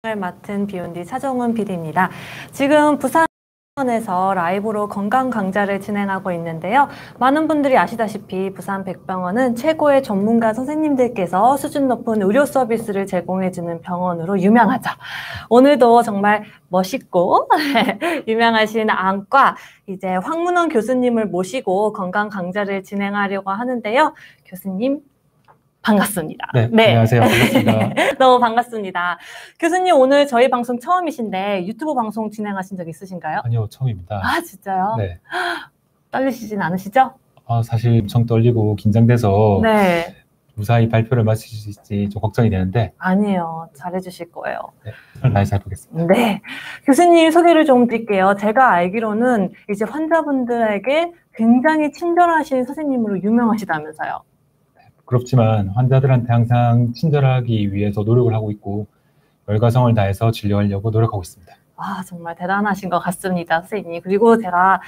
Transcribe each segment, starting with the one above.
을 맡은 비욘디 차정훈 PD입니다. 지금 부산에서 라이브로 건강 강좌를 진행하고 있는데요. 많은 분들이 아시다시피 부산 백병원은 최고의 전문가 선생님들께서 수준 높은 의료 서비스를 제공해주는 병원으로 유명하죠. 오늘도 정말 멋있고 유명하신 안과 이제 황문원 교수님을 모시고 건강 강좌를 진행하려고 하는데요. 교수님 반갑습니다. 네, 안녕하세요. 반갑습니다. 너무 반갑습니다. 교수님 오늘 저희 방송 처음이신데 유튜브 방송 진행하신 적 있으신가요? 아니요, 처음입니다. 아, 진짜요? 네. 떨리시진 않으시죠? 사실 엄청 떨리고 긴장돼서 네. 무사히 발표를 마칠 수 있을지 좀 걱정이 되는데 아니에요. 잘해주실 거예요. 네, 최선을 다해서 해보겠습니다. 네. 교수님 소개를 좀 드릴게요. 제가 알기로는 이제 환자분들에게 굉장히 친절하신 선생님으로 유명하시다면서요. 부끄럽지만 환자들한테 항상 친절하기 위해서 노력을 하고 있고 열과성을 다해서 진료하려고 노력하고 있습니다. 아, 정말 대단하신 것 같습니다, 선생님. 그리고 제가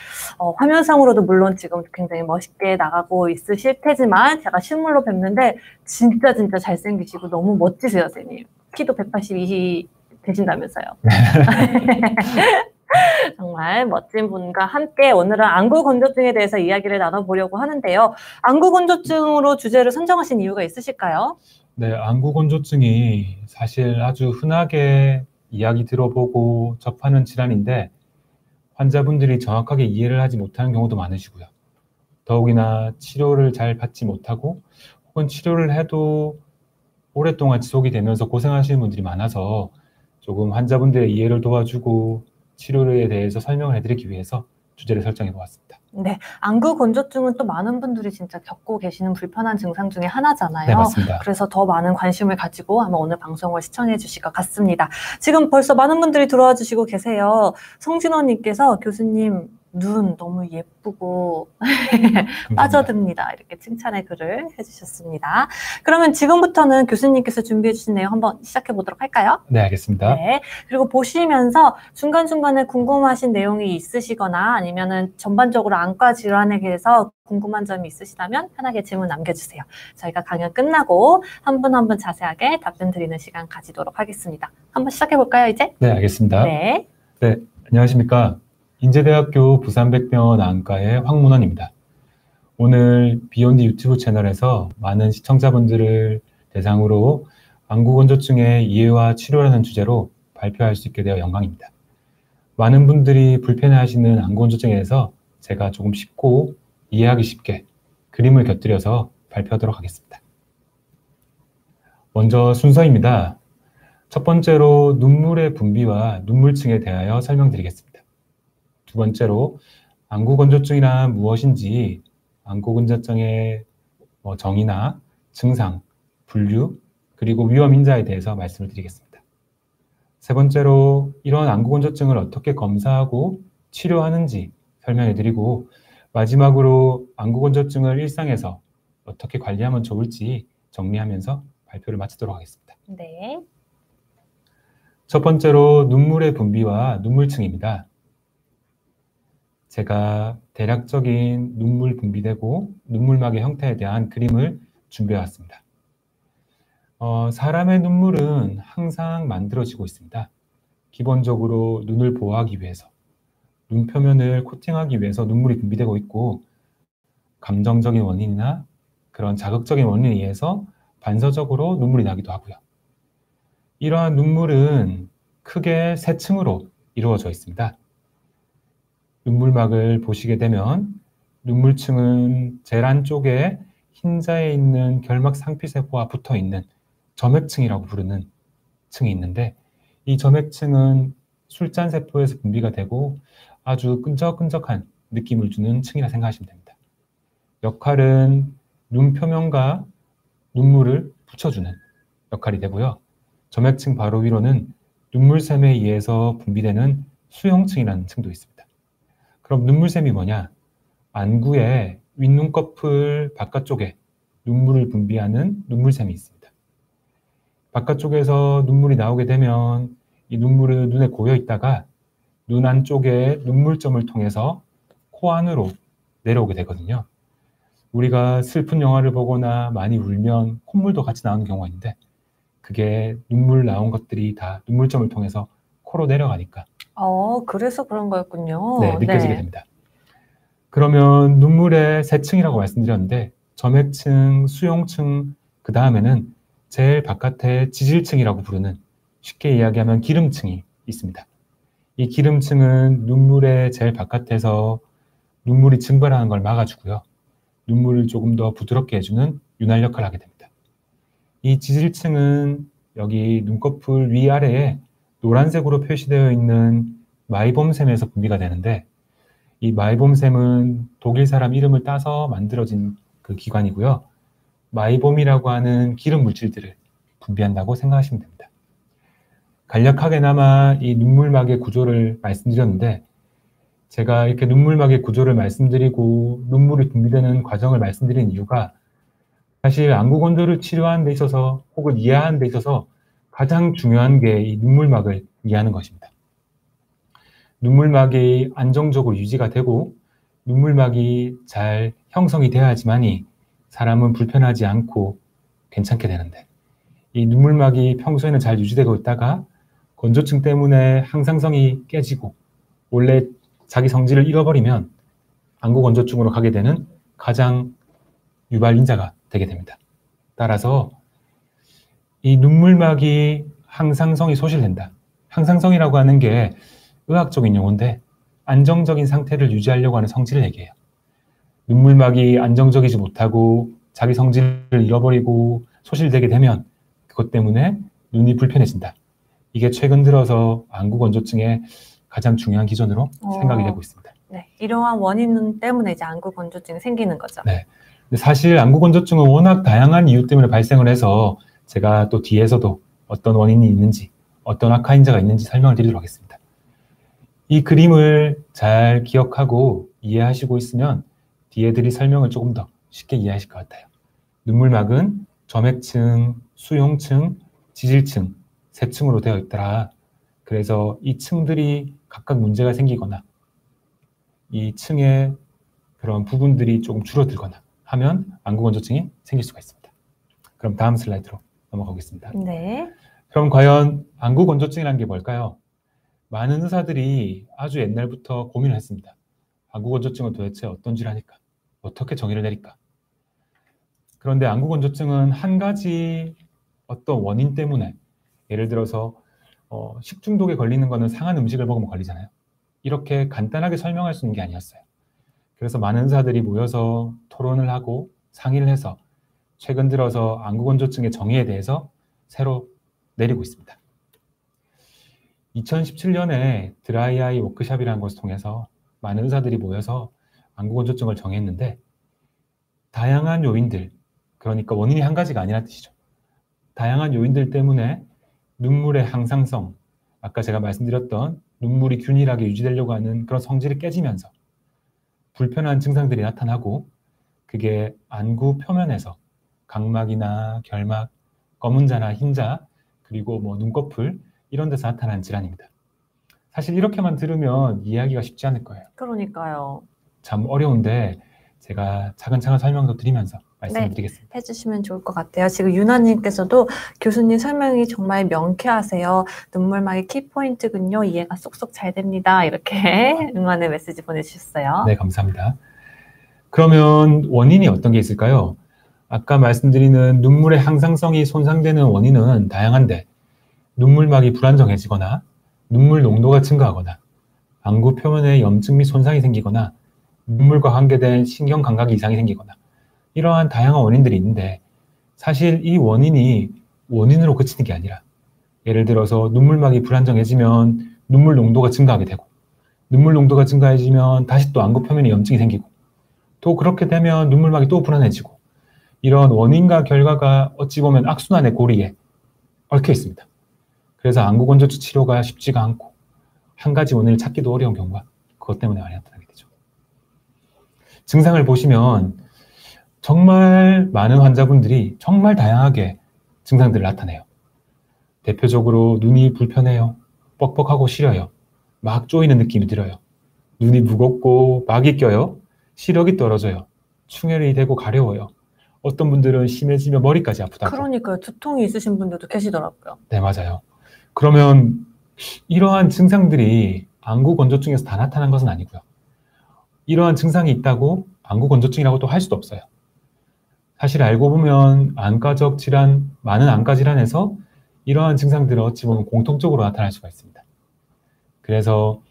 화면상으로도 물론 지금 굉장히 멋있게 나가고 있으실 테지만 제가 실물로 뵙는데 진짜 잘생기시고 너무 멋지세요, 선생님. 키도 182 되신다면서요. 정말 멋진 분과 함께 오늘은 안구건조증에 대해서 이야기를 나눠보려고 하는데요. 안구건조증으로 주제를 선정하신 이유가 있으실까요? 네, 안구건조증이 사실 아주 흔하게 이야기 들어보고 접하는 질환인데 환자분들이 정확하게 이해를 하지 못하는 경우도 많으시고요. 더욱이나 치료를 잘 받지 못하고 혹은 치료를 해도 오랫동안 지속이 되면서 고생하시는 분들이 많아서 조금 환자분들의 이해를 도와주고 치료에 대해서 설명을 해드리기 위해서 주제를 설정해 보았습니다. 네, 안구건조증은 또 많은 분들이 진짜 겪고 계시는 불편한 증상 중에 하나잖아요. 네, 맞습니다. 그래서 더 많은 관심을 가지고 아마 오늘 방송을 시청해 주실 것 같습니다. 지금 벌써 많은 분들이 들어와 주시고 계세요. 성진원님께서 교수님 눈 너무 예쁘고 빠져듭니다. 이렇게 칭찬의 글을 해주셨습니다. 그러면 지금부터는 교수님께서 준비해 주신 내용 한번 시작해 보도록 할까요? 네, 알겠습니다. 네, 그리고 보시면서 중간중간에 궁금하신 내용이 있으시거나 아니면은 전반적으로 안과 질환에 대해서 궁금한 점이 있으시다면 편하게 질문 남겨주세요. 저희가 강연 끝나고 한 분 한 분 자세하게 답변 드리는 시간 가지도록 하겠습니다. 한번 시작해 볼까요, 이제? 네, 알겠습니다. 네. 네, 안녕하십니까. 인제대학교 부산백병원 안과의 황문원입니다. 오늘 비욘디 유튜브 채널에서 많은 시청자분들을 대상으로 안구건조증의 이해와 치료라는 주제로 발표할 수 있게 되어 영광입니다. 많은 분들이 불편해하시는 안구건조증에 대해서 제가 조금 쉽고 이해하기 쉽게 그림을 곁들여서 발표하도록 하겠습니다. 먼저 순서입니다. 첫 번째로 눈물의 분비와 눈물층에 대하여 설명드리겠습니다. 두 번째로 안구건조증이란 무엇인지 안구건조증의 정의나 증상, 분류, 그리고 위험 인자에 대해서 말씀을 드리겠습니다. 세 번째로 이런 안구건조증을 어떻게 검사하고 치료하는지 설명해 드리고 마지막으로 안구건조증을 일상에서 어떻게 관리하면 좋을지 정리하면서 발표를 마치도록 하겠습니다. 네. 첫 번째로 눈물의 분비와 눈물층입니다. 제가 대략적인 눈물 분비되고 눈물막의 형태에 대한 그림을 준비해 왔습니다. 사람의 눈물은 항상 만들어지고 있습니다. 기본적으로 눈을 보호하기 위해서, 눈 표면을 코팅하기 위해서 눈물이 분비되고 있고 감정적인 원인이나 그런 자극적인 원인에 의해서 반사적으로 눈물이 나기도 하고요. 이러한 눈물은 크게 세 층으로 이루어져 있습니다. 눈물막을 보시게 되면 눈물층은 제일 안쪽에 흰자에 있는 결막 상피세포와 붙어 있는 점액층이라고 부르는 층이 있는데 이 점액층은 술잔세포에서 분비가 되고 아주 끈적끈적한 느낌을 주는 층이라 생각하시면 됩니다. 역할은 눈 표면과 눈물을 붙여주는 역할이 되고요. 점액층 바로 위로는 눈물샘에 의해서 분비되는 수용층이라는 층도 있습니다. 그럼 눈물샘이 뭐냐? 안구의 윗눈꺼풀 바깥쪽에 눈물을 분비하는 눈물샘이 있습니다. 바깥쪽에서 눈물이 나오게 되면 이 눈물은 눈에 고여 있다가 눈 안쪽에 눈물점을 통해서 코 안으로 내려오게 되거든요. 우리가 슬픈 영화를 보거나 많이 울면 콧물도 같이 나오는 경우가 있는데 그게 눈물 나온 것들이 다 눈물점을 통해서 코로 내려가니까 그래서 그런 거였군요. 네, 느껴지게 됩니다. 그러면 눈물의 세 층이라고 말씀드렸는데 점액층, 수용층, 그 다음에는 제일 바깥에 지질층이라고 부르는 쉽게 이야기하면 기름층이 있습니다. 이 기름층은 눈물의 제일 바깥에서 눈물이 증발하는 걸 막아주고요. 눈물을 조금 더 부드럽게 해주는 윤활 역할을 하게 됩니다. 이 지질층은 여기 눈꺼풀 위아래에 노란색으로 표시되어 있는 마이봄샘에서 분비가 되는데 이 마이봄샘은 독일 사람 이름을 따서 만들어진 그 기관이고요. 마이봄이라고 하는 기름 물질들을 분비한다고 생각하시면 됩니다. 간략하게나마 이 눈물막의 구조를 말씀드렸는데 제가 이렇게 눈물막의 구조를 말씀드리고 눈물이 분비되는 과정을 말씀드린 이유가 사실 안구건조를 치료하는 데 있어서 혹은 이해하는 데 있어서 가장 중요한 게 이 눈물막을 이해하는 것입니다. 눈물막이 안정적으로 유지가 되고 눈물막이 잘 형성이 돼야지만이 사람은 불편하지 않고 괜찮게 되는데 이 눈물막이 평소에는 잘 유지되고 있다가 건조증 때문에 항상성이 깨지고 원래 자기 성질을 잃어버리면 안구건조증으로 가게 되는 가장 유발인자가 되게 됩니다. 따라서 이 눈물막이 항상성이 소실된다. 항상성이라고 하는 게 의학적인 용어인데 안정적인 상태를 유지하려고 하는 성질을 얘기해요. 눈물막이 안정적이지 못하고 자기 성질을 잃어버리고 소실되게 되면 그것 때문에 눈이 불편해진다. 이게 최근 들어서 안구건조증의 가장 중요한 기전으로 생각이 되고 있습니다. 네, 이러한 원인 때문에 이제 안구건조증이 생기는 거죠. 네. 근데 사실 안구건조증은 워낙 다양한 이유 때문에 발생을 해서 제가 또 뒤에서도 어떤 원인이 있는지 어떤 악화인자가 있는지 설명을 드리도록 하겠습니다. 이 그림을 잘 기억하고 이해하시고 있으면 뒤에 드릴 설명을 조금 더 쉽게 이해하실 것 같아요. 눈물막은 점액층, 수용층, 지질층 세 층으로 되어 있더라. 그래서 이 층들이 각각 문제가 생기거나 이 층의 그런 부분들이 조금 줄어들거나 하면 안구건조증이 생길 수가 있습니다. 그럼 다음 슬라이드로 넘어가겠습니다. 네. 그럼 과연 안구건조증이라는 게 뭘까요? 많은 의사들이 아주 옛날부터 고민을 했습니다. 안구건조증은 도대체 어떤 질환일까? 어떻게 정의를 내릴까? 그런데 안구건조증은 한 가지 어떤 원인 때문에 예를 들어서 식중독에 걸리는 거는 상한 음식을 먹으면 걸리잖아요. 이렇게 간단하게 설명할 수 있는 게 아니었어요. 그래서 많은 의사들이 모여서 토론을 하고 상의를 해서 최근 들어서 안구건조증의 정의에 대해서 새로 내리고 있습니다. 2017년에 드라이아이 워크샵이라는 것을 통해서 많은 의사들이 모여서 안구건조증을 정했는데 다양한 요인들, 그러니까 원인이 한 가지가 아니라는 뜻이죠. 다양한 요인들 때문에 눈물의 항상성, 아까 제가 말씀드렸던 눈물이 균일하게 유지되려고 하는 그런 성질이 깨지면서 불편한 증상들이 나타나고 그게 안구 표면에서 각막이나 결막, 검은 자나 흰 자, 그리고 뭐 눈꺼풀 이런 데서 나타나는 질환입니다. 사실 이렇게만 들으면 이해하기가 쉽지 않을 거예요. 그러니까요. 참 어려운데 제가 차근차근 설명도 드리면서 말씀드리겠습니다. 해주시면 좋을 것 같아요. 지금 유나님께서도 교수님 설명이 정말 명쾌하세요. 눈물막이 키포인트군요. 이해가 쏙쏙 잘 됩니다. 이렇게 응원의 메시지 보내주셨어요. 네, 감사합니다. 그러면 원인이 어떤 게 있을까요? 아까 말씀드리는 눈물의 항상성이 손상되는 원인은 다양한데 눈물막이 불안정해지거나 눈물 농도가 증가하거나 안구 표면에 염증 및 손상이 생기거나 눈물과 관계된 신경 감각 이상이 생기거나 이러한 다양한 원인들이 있는데 사실 이 원인이 원인으로 그치는 게 아니라 예를 들어서 눈물막이 불안정해지면 눈물 농도가 증가하게 되고 눈물 농도가 증가해지면 다시 또 안구 표면에 염증이 생기고 또 그렇게 되면 눈물막이 또 불안해지고 이런 원인과 결과가 어찌 보면 악순환의 고리에 얽혀 있습니다. 그래서 안구건조증 치료가 쉽지가 않고 한 가지 원인을 찾기도 어려운 경우가 그것 때문에 많이 나타나게 되죠. 증상을 보시면 정말 많은 환자분들이 정말 다양하게 증상들을 나타내요. 대표적으로 눈이 불편해요. 뻑뻑하고 시려요. 막 쪼이는 느낌이 들어요. 눈이 무겁고 막이 껴요. 시력이 떨어져요. 충혈이 되고 가려워요. 어떤 분들은 심해지면 머리까지 아프다고. 그러니까요. 두통이 있으신 분들도 계시더라고요. 네, 맞아요. 그러면 이러한 증상들이 안구건조증에서 다 나타난 것은 아니고요. 이러한 증상이 있다고 안구건조증이라고 또 할 수도 없어요. 사실 알고 보면 안과적 질환, 많은 안과 질환에서 이러한 증상들은 어찌 보면 공통적으로 나타날 수가 있습니다. 그래서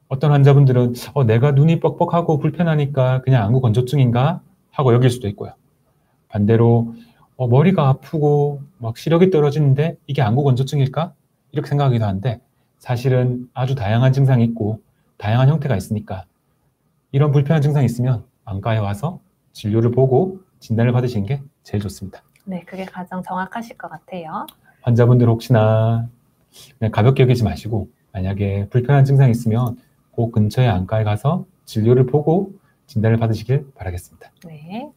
어떤 환자분들은 내가 눈이 뻑뻑하고 불편하니까 그냥 안구건조증인가 하고 여길 수도 있고요. 반대로 머리가 아프고 막 시력이 떨어지는데 이게 안구건조증일까? 이렇게 생각하기도 하는데 사실은 아주 다양한 증상이 있고 다양한 형태가 있으니까 이런 불편한 증상이 있으면 안과에 와서 진료를 보고 진단을 받으시는 게 제일 좋습니다. 네, 그게 가장 정확하실 것 같아요. 환자분들 혹시나 그냥 가볍게 여기지 마시고 만약에 불편한 증상이 있으면 꼭 근처의 안과에 가서 진료를 보고 진단을 받으시길 바라겠습니다. 네.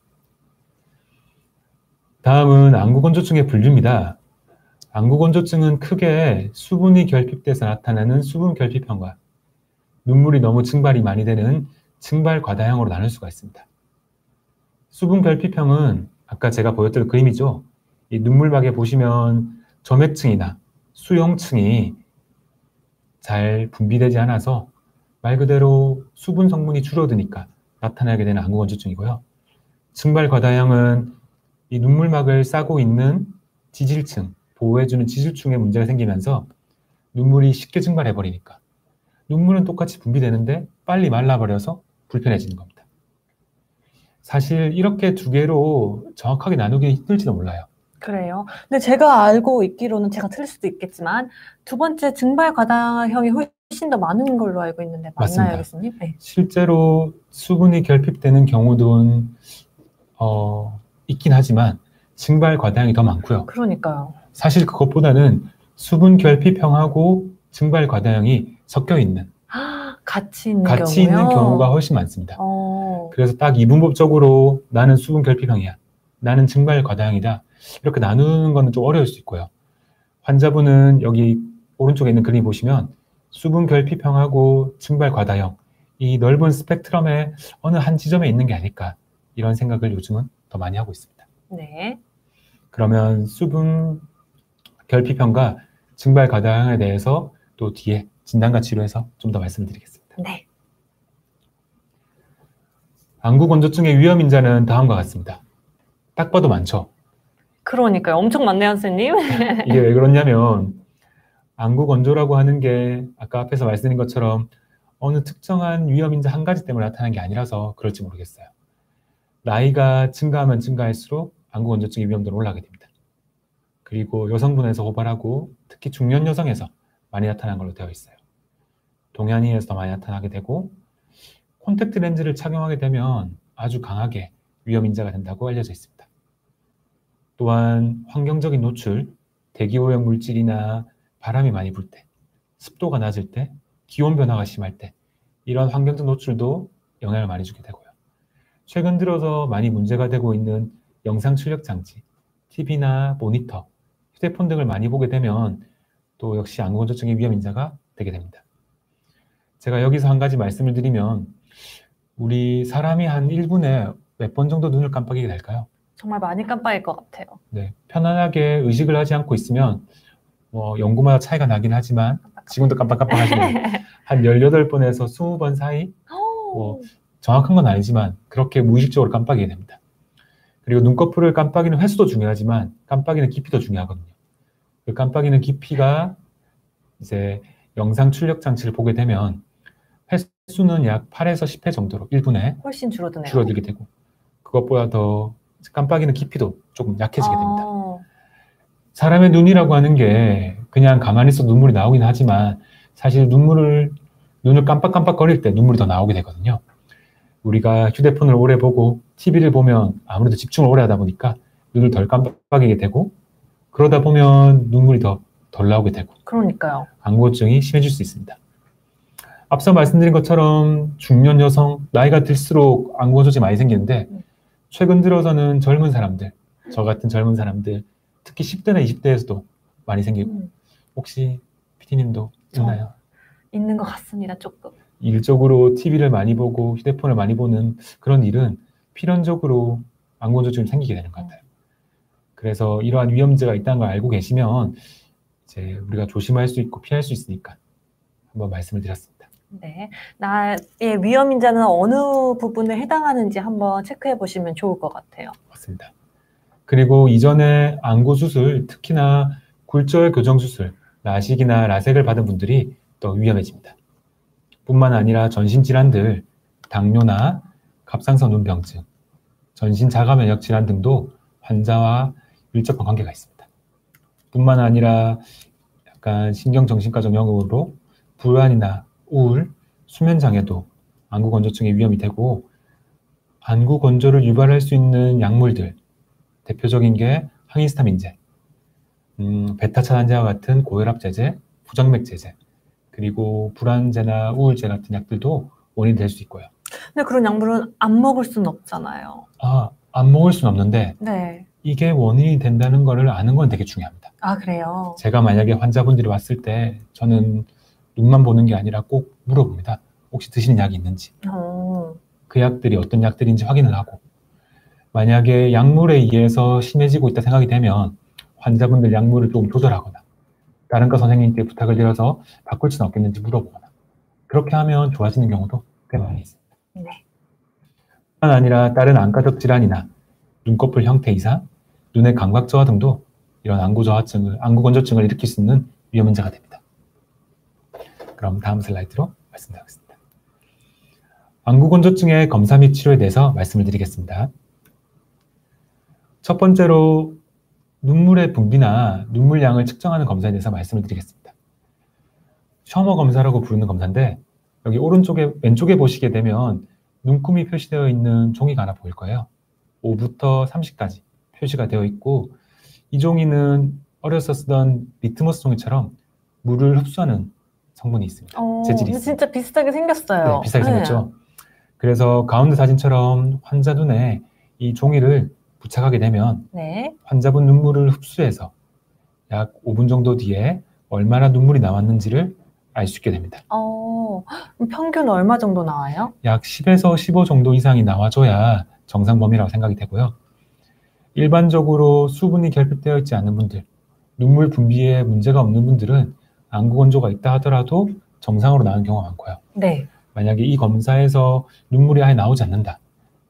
다음은 안구건조증의 분류입니다. 안구건조증은 크게 수분이 결핍돼서 나타나는 수분결핍형과 눈물이 너무 증발이 많이 되는 증발과다형으로 나눌 수가 있습니다. 수분결핍형은 아까 제가 보였던 그림이죠. 이 눈물막에 보시면 점액층이나 수용층이 잘 분비되지 않아서 말 그대로 수분 성분이 줄어드니까 나타나게 되는 안구건조증이고요. 증발과다형은 이 눈물막을 싸고 있는 지질층, 보호해주는 지질층에 문제가 생기면서 눈물이 쉽게 증발해버리니까 눈물은 똑같이 분비되는데 빨리 말라버려서 불편해지는 겁니다. 사실 이렇게 두 개로 정확하게 나누기 힘들지도 몰라요. 그래요. 근데 제가 알고 있기로는 제가 틀릴 수도 있겠지만 두 번째 증발과다형이 훨씬 더 많은 걸로 알고 있는데 맞나요, 맞습니다. 교수님? 네. 실제로 수분이 결핍되는 경우도 있긴 하지만 증발과다형이 더 많고요. 그러니까요. 사실 그것보다는 수분 결핍형하고 증발과다형이 섞여 있는 같이 있는 같이 있는 경우가 훨씬 많습니다. 그래서 딱 이분법적으로 나는 수분 결핍형이야, 나는 증발과다형이다 이렇게 나누는 거는 좀 어려울 수 있고요. 환자분은 여기 오른쪽에 있는 그림 보시면 수분 결핍형하고 증발과다형 이 넓은 스펙트럼의 어느 한 지점에 있는 게 아닐까 이런 생각을 요즘은 더 많이 하고 있습니다. 네. 그러면 수분 결핍형과 증발과다형에 대해서 또 뒤에 진단과 치료에서 좀 더 말씀드리겠습니다. 네. 안구건조증의 위험인자는 다음과 같습니다. 딱 봐도 많죠? 그러니까요. 엄청 많네요, 선생님. 이게 왜 그러냐면 안구건조라고 하는 게 아까 앞에서 말씀드린 것처럼 어느 특정한 위험인자 한 가지 때문에 나타나는 게 아니라서 그럴지 모르겠어요. 나이가 증가하면 증가할수록 안구건조증의 위험도는 올라가게 됩니다. 그리고 여성분에서 호발하고 특히 중년 여성에서 많이 나타나는 걸로 되어 있어요. 동양인에서 더 많이 나타나게 되고 콘택트 렌즈를 착용하게 되면 아주 강하게 위험인자가 된다고 알려져 있습니다. 또한 환경적인 노출, 대기오염 물질이나 바람이 많이 불 때, 습도가 낮을 때, 기온 변화가 심할 때 이런 환경적 노출도 영향을 많이 주게 되고요. 최근 들어서 많이 문제가 되고 있는 영상 출력 장치, TV나 모니터, 휴대폰 등을 많이 보게 되면 또 역시 안구건조증의 위험인자가 되게 됩니다. 제가 여기서 한 가지 말씀을 드리면 우리 사람이 한 1분에 몇 번 정도 눈을 깜빡이게 될까요? 정말 많이 깜빡일 것 같아요. 네, 편안하게 의식을 하지 않고 있으면 연구마다 차이가 나긴 하지만 지금도 깜빡깜빡 하시면 한 18번에서 20번 사이 정확한 건 아니지만 그렇게 무의식적으로 깜빡이게 됩니다. 그리고 눈꺼풀을 깜빡이는 횟수도 중요하지만 깜빡이는 깊이도 중요하거든요. 그 깜빡이는 깊이가 이제 영상 출력 장치를 보게 되면 횟수는 약 8에서 10회 정도로 1분에 훨씬 줄어드네요. 줄어들게 되고 그것보다 더 깜빡이는 깊이도 조금 약해지게 됩니다. 사람의 눈이라고 하는 게 그냥 가만히 있어도 눈물이 나오긴 하지만 사실 눈을 깜빡깜빡거릴 때 눈물이 더 나오게 되거든요. 우리가 휴대폰을 오래 보고 TV를 보면 아무래도 집중을 오래 하다 보니까 눈을 덜 깜빡이게 되고 그러다 보면 눈물이 더 덜 나오게 되고 그러니까요. 안구건조증이 심해질 수 있습니다. 앞서 말씀드린 것처럼 중년 여성, 나이가 들수록 안구건조증이 많이 생기는데 최근 들어서는 젊은 사람들, 저 같은 젊은 사람들, 특히 10대나 20대에서도 많이 생기고 혹시 PD님도 있나요? 있는 것 같습니다. 조금. 일적으로 TV를 많이 보고 휴대폰을 많이 보는 그런 일은 필연적으로 안구건조증이 생기게 되는 것 같아요. 그래서 이러한 위험자가 있다는 걸 알고 계시면 이제 우리가 조심할 수 있고 피할 수 있으니까 한번 말씀을 드렸습니다. 네, 나의 위험인자는 어느 부분에 해당하는지 한번 체크해 보시면 좋을 것 같아요. 맞습니다. 그리고 이전에 안구 수술, 특히나 굴절 교정 수술, 라식이나 라섹을 받은 분들이 더 위험해집니다. 뿐만 아니라 전신 질환들, 당뇨나 갑상선 눈병증, 전신 자가 면역 질환 등도 환자와 밀접한 관계가 있습니다. 뿐만 아니라 약간 신경정신과 전형으로 불안이나 우울, 수면장애도 안구 건조증의 위험이 되고, 안구 건조를 유발할 수 있는 약물들, 대표적인 게 항히스타민제, 베타차단제와 같은 고혈압 제제, 부정맥 제제, 그리고 불안제나 우울제 같은 약들도 원인이 될 수 있고요. 근데 그런 약물은 안 먹을 수는 없잖아요. 안 먹을 수는 없는데 네. 이게 원인이 된다는 거를 아는 건 되게 중요합니다. 아, 그래요? 제가 만약에 환자분들이 왔을 때 저는 눈만 보는 게 아니라 꼭 물어봅니다. 혹시 드시는 약이 있는지. 그 약들이 어떤 약들인지 확인을 하고, 만약에 약물에 의해서 심해지고 있다 생각이 되면 환자분들 약물을 좀 조절하거나 다른 과 선생님께 부탁을 드려서 바꿀 수는 없겠는지 물어보거나, 그렇게 하면 좋아지는 경우도 꽤 많이 있습니다. 네. 뿐만 아니라 다른 안과적 질환이나 눈꺼풀 형태 이상, 눈의 감각 저하 등도 이런 안구 건조증을 일으킬 수 있는 위험 문제가 됩니다. 그럼 다음 슬라이드로 말씀드리겠습니다. 안구 건조증의 검사 및 치료에 대해서 말씀을 드리겠습니다. 첫 번째로 눈물의 분비나 눈물량을 측정하는 검사에 대해서 말씀을 드리겠습니다. 셔머 검사라고 부르는 검사인데, 여기 왼쪽에 보시게 되면 눈금이 표시되어 있는 종이가 하나 보일 거예요. 5부터 30까지 표시가 되어 있고, 이 종이는 어려서 쓰던 리트머스 종이처럼 물을 흡수하는 성분이 있습니다. 재질이 있습니다. 진짜 비슷하게 생겼어요. 네, 비슷하게 생겼죠. 그래서 가운데 사진처럼 환자 눈에 이 종이를 부착하게 되면 네. 환자분 눈물을 흡수해서 약 5분 정도 뒤에 얼마나 눈물이 나왔는지를 알 수 있게 됩니다. 평균 얼마 정도 나와요? 약 10에서 15 정도 이상이 나와줘야 정상 범위라고 생각이 되고요. 일반적으로 수분이 결핍되어 있지 않은 분들, 눈물 분비에 문제가 없는 분들은 안구 건조가 있다 하더라도 정상으로 나오는 경우가 많고요. 네. 만약에 이 검사에서 눈물이 아예 나오지 않는다,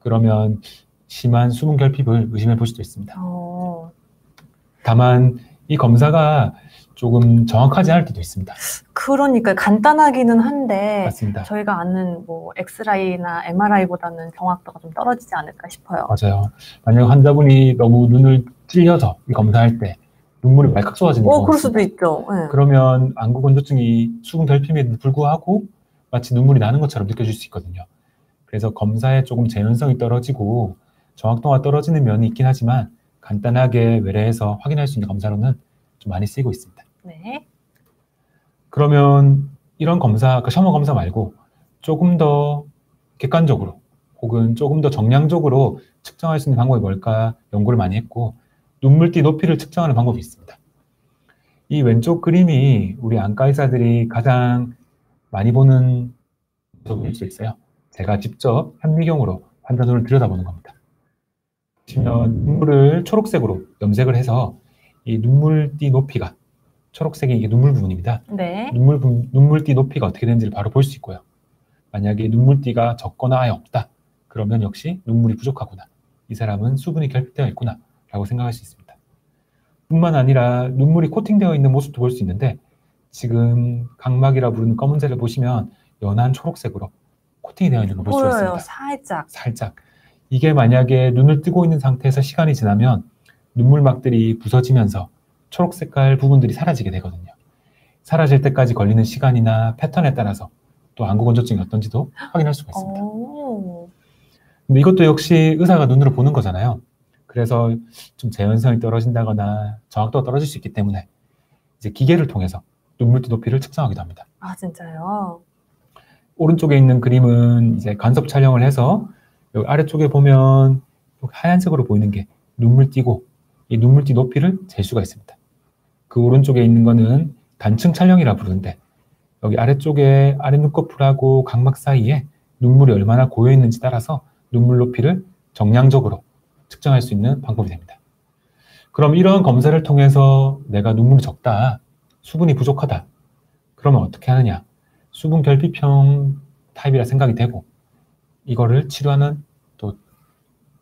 그러면 심한 수분 결핍을 의심해 볼 수도 있습니다. 다만 이 검사가 조금 정확하지 않을 때도 있습니다. 그러니까 간단하기는 한데, 맞습니다. 저희가 아는 뭐 엑스라이나 MRI보다는 정확도가 좀 떨어지지 않을까 싶어요. 맞아요. 만약 환자분이 너무 눈을 찔려서 이 검사할 때 눈물이 말칵 쏟아지는 경우가 그럴 수도 있습니다. 있죠. 네. 그러면 안구 건조증이 수분 결핍에도 불구하고 마치 눈물이 나는 것처럼 느껴질 수 있거든요. 그래서 검사에 조금 재현성이 떨어지고 정확도가 떨어지는 면이 있긴 하지만, 간단하게 외래에서 확인할 수 있는 검사로는 좀 많이 쓰이고 있습니다. 네. 그러면 이런 검사, 그 셔머 검사 말고 조금 더 객관적으로 혹은 조금 더 정량적으로 측정할 수 있는 방법이 뭘까 연구를 많이 했고, 눈물띠 높이를 측정하는 방법이 있습니다. 이 왼쪽 그림이 우리 안과 의사들이 가장 많이 보는 모습일 수 있어요. 제가 직접 현미경으로 환자 눈을 들여다보는 겁니다. 보시면 눈물을 초록색으로 염색을 해서 이 눈물띠 높이가, 초록색이 이게 눈물 부분입니다. 네. 눈물띠 높이가 어떻게 되는지를 바로 볼 수 있고요. 만약에 눈물띠가 적거나 아예 없다, 그러면 역시 눈물이 부족하구나, 이 사람은 수분이 결핍되어 있구나 라고 생각할 수 있습니다. 뿐만 아니라 눈물이 코팅되어 있는 모습도 볼 수 있는데, 지금 각막이라 부르는 검은색을 보시면 연한 초록색으로 코팅이 되어 있는 걸 볼 수가 보여요. 있습니다. 살짝. 이게 만약에 눈을 뜨고 있는 상태에서 시간이 지나면 눈물막들이 부서지면서 초록 색깔 부분들이 사라지게 되거든요. 사라질 때까지 걸리는 시간이나 패턴에 따라서 또 안구 건조증이 어떤지도 확인할 수가 있습니다. 근데 이것도 역시 의사가 눈으로 보는 거잖아요. 그래서 좀 재현성이 떨어진다거나 정확도가 떨어질 수 있기 때문에 이제 기계를 통해서 눈물띠 높이를 측정하기도 합니다. 아, 진짜요? 오른쪽에 있는 그림은 이제 간섭 촬영을 해서 여기 아래쪽에 보면 하얀색으로 보이는 게 눈물띠고, 이 눈물띠 높이를 잴 수가 있습니다. 그 오른쪽에 있는 거는 단층 촬영이라 부르는데, 여기 아래쪽에 아래 눈꺼풀하고 각막 사이에 눈물이 얼마나 고여 있는지 따라서 눈물 높이를 정량적으로 측정할 수 있는 방법이 됩니다. 그럼 이런 검사를 통해서 내가 눈물이 적다, 수분이 부족하다. 그러면 어떻게 하느냐? 수분 결핍형 타입이라 생각이 되고 이거를 치료하는 또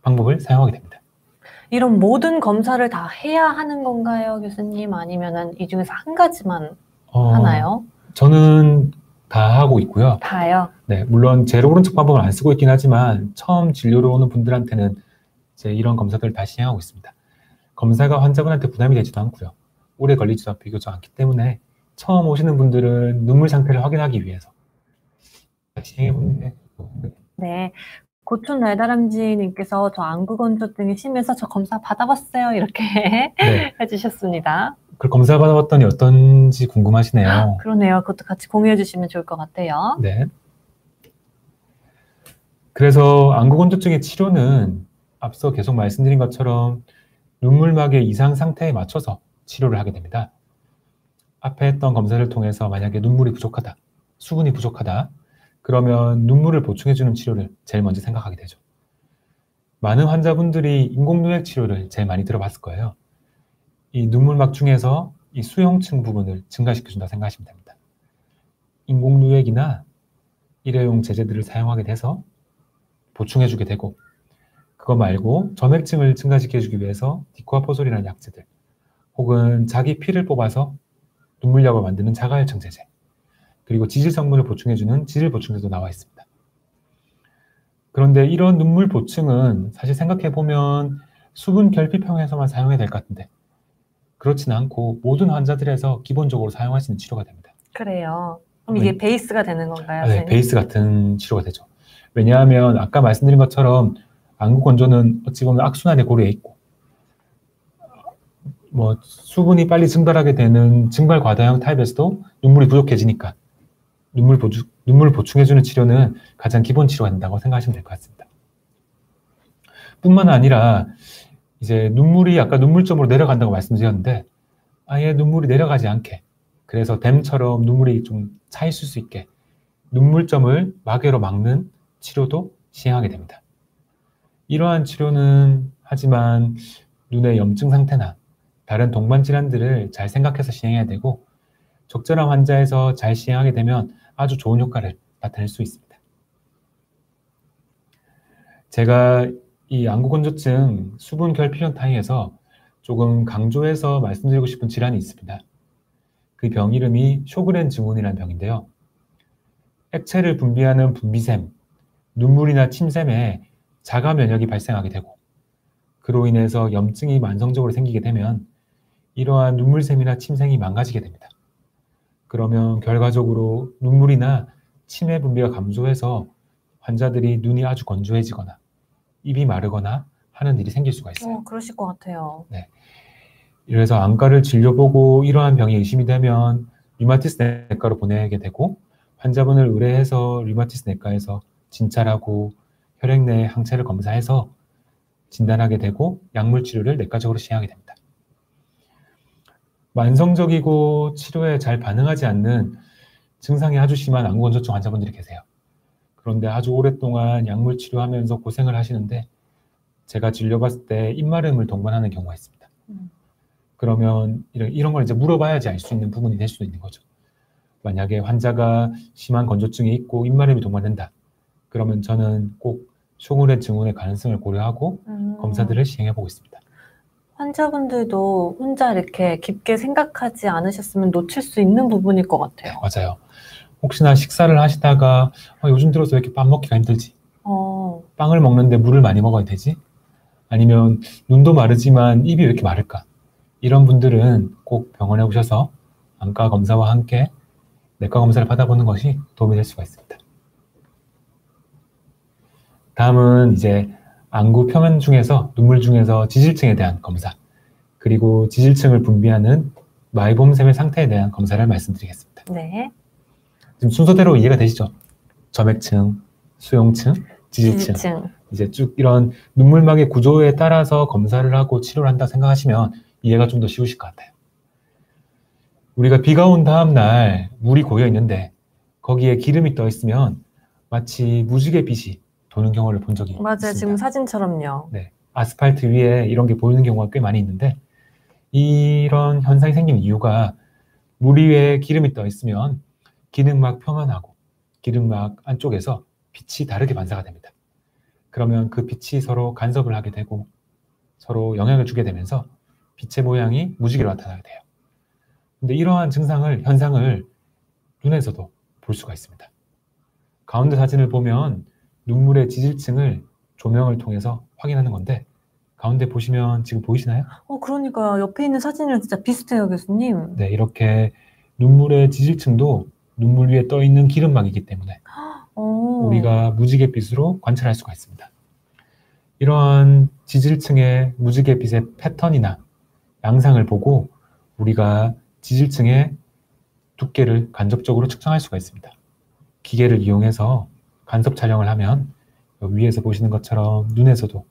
방법을 사용하게 됩니다. 이런 모든 검사를 다 해야 하는 건가요, 교수님? 아니면은 이 중에서 한 가지만 하나요? 저는 다 하고 있고요. 다요? 네, 물론 제로 오른쪽 방법을 안 쓰고 있긴 하지만 처음 진료로 오는 분들한테는 이제 이런 검사들을 다 시행하고 있습니다. 검사가 환자분한테 부담이 되지도 않고요. 오래 걸리지도 비교적 않기 때문에 처음 오시는 분들은 눈물 상태를 확인하기 위해서 시행해보는 게 네. 고촌 날다람쥐님께서 저 안구 건조증이 심해서 저 검사 받아봤어요. 이렇게 네. 해주셨습니다. 그 검사 받아봤더니 어떤지 궁금하시네요. 그러네요. 그것도 같이 공유해 주시면 좋을 것 같아요. 네. 그래서 안구 건조증의 치료는 앞서 계속 말씀드린 것처럼 눈물막의 이상 상태에 맞춰서 치료를 하게 됩니다. 앞에 했던 검사를 통해서 만약에 눈물이 부족하다, 수분이 부족하다, 그러면 눈물을 보충해주는 치료를 제일 먼저 생각하게 되죠. 많은 환자분들이 인공누액 치료를 제일 많이 들어봤을 거예요. 이 눈물막 중에서 이 수용층 부분을 증가시켜준다 생각하시면 됩니다. 인공누액이나 일회용 제제들을 사용하게 돼서 보충해주게 되고, 그거 말고 점액층을 증가시켜주기 위해서 디쿠아포솔이라는 약제들, 혹은 자기 피를 뽑아서 눈물약을 만드는 자가혈청 제제, 그리고 지질 성분을 보충해주는 지질 보충제도 나와 있습니다. 그런데 이런 눈물 보충은 사실 생각해보면 수분 결핍형에서만 사용해야 될 것 같은데 그렇지는 않고 모든 환자들에서 기본적으로 사용할 수 있는 치료가 됩니다. 그래요. 그럼 이게 베이스가 되는 건가요? 네, 베이스 같은 치료가 되죠. 왜냐하면 아까 말씀드린 것처럼 안구 건조는 어찌 보면 악순환의 고리에 있고 수분이 빨리 증발하게 되는 증발 과다형 타입에서도 눈물이 부족해지니까 눈물을 보충해주는 치료는 가장 기본 치료가 된다고 생각하시면 될 것 같습니다. 뿐만 아니라 이제 눈물이 아까 눈물점으로 내려간다고 말씀드렸는데 아예 눈물이 내려가지 않게, 그래서 댐처럼 눈물이 좀 차 있을 수 있게 눈물점을 마개로 막는 치료도 시행하게 됩니다. 이러한 치료는 하지만 눈의 염증 상태나 다른 동반 질환들을 잘 생각해서 시행해야 되고 적절한 환자에서 잘 시행하게 되면 아주 좋은 효과를 나타낼 수 있습니다. 제가 이 안구 건조증 수분 결핍형 타입에서 조금 강조해서 말씀드리고 싶은 질환이 있습니다. 그 병 이름이 쇼그렌 증후군이라는 병인데요. 액체를 분비하는 분비샘, 눈물이나 침샘에 자가 면역이 발생하게 되고 그로 인해서 염증이 만성적으로 생기게 되면 이러한 눈물샘이나 침샘이 망가지게 됩니다. 그러면 결과적으로 눈물이나 침의 분비가 감소해서 환자들이 눈이 아주 건조해지거나 입이 마르거나 하는 일이 생길 수가 있어요. 그러실 것 같아요. 네. 그래서 안과를 진료보고 이러한 병이 의심이 되면 류마티스 내과로 보내게 되고 환자분을 의뢰해서 류마티스 내과에서 진찰하고 혈액 내 항체를 검사해서 진단하게 되고 약물 치료를 내과적으로 시행하게 됩니다. 만성적이고 치료에 잘 반응하지 않는 증상이 아주 심한 안구 건조증 환자분들이 계세요. 그런데 아주 오랫동안 약물 치료하면서 고생을 하시는데 제가 진료봤을 때 입마름을 동반하는 경우가 있습니다. 그러면 이런 걸 이제 물어봐야지 알 수 있는 부분이 될 수도 있는 거죠. 만약에 환자가 심한 건조증이 있고 입마름이 동반된다. 그러면 저는 꼭 쇼그렌 증후군의 가능성을 고려하고 검사들을 시행해보고 있습니다. 환자분들도 혼자 이렇게 깊게 생각하지 않으셨으면 놓칠 수 있는 부분일 것 같아요. 네, 맞아요. 혹시나 식사를 하시다가 요즘 들어서 왜 이렇게 밥 먹기가 힘들지? 빵을 먹는데 물을 많이 먹어야 되지? 아니면 눈도 마르지만 입이 왜 이렇게 마를까? 이런 분들은 꼭 병원에 오셔서 안과 검사와 함께 내과 검사를 받아보는 것이 도움이 될 수가 있습니다. 다음은 이제 안구 표면 중에서 눈물 중에서 지질층에 대한 검사, 그리고 지질층을 분비하는 마이봄샘의 상태에 대한 검사를 말씀드리겠습니다. 네. 지금 순서대로 이해가 되시죠? 점액층, 수용층, 지질층. 이제 쭉 이런 눈물막의 구조에 따라서 검사를 하고 치료를 한다 생각하시면 이해가 좀 더 쉬우실 것 같아요. 우리가 비가 온 다음 날 물이 고여 있는데 거기에 기름이 떠 있으면 마치 무지개 빛이 도는 경우를 본 적이 맞아요. 있습니다. 지금 사진처럼요. 네. 아스팔트 위에 이런 게 보이는 경우가 꽤 많이 있는데 이런 현상이 생긴 이유가 물 위에 기름이 떠 있으면 기능막 표면하고 기능막 안쪽에서 빛이 다르게 반사가 됩니다. 그러면 그 빛이 서로 간섭을 하게 되고 서로 영향을 주게 되면서 빛의 모양이 무지개로 나타나게 돼요. 근데 이러한 현상을 눈에서도 볼 수가 있습니다. 가운데 사진을 보면 눈물의 지질층을 조명을 통해서 확인하는 건데 가운데 보시면 지금 보이시나요? 그러니까 옆에 있는 사진이랑 진짜 비슷해요, 교수님. 네, 이렇게 눈물의 지질층도 눈물 위에 떠 있는 기름막이기 때문에 우리가 무지갯빛으로 관찰할 수가 있습니다. 이러한 지질층의 무지갯빛의 패턴이나 양상을 보고 우리가 지질층의 두께를 간접적으로 측정할 수가 있습니다. 기계를 이용해서 간섭 촬영을 하면 위에서 보시는 것처럼 눈에서도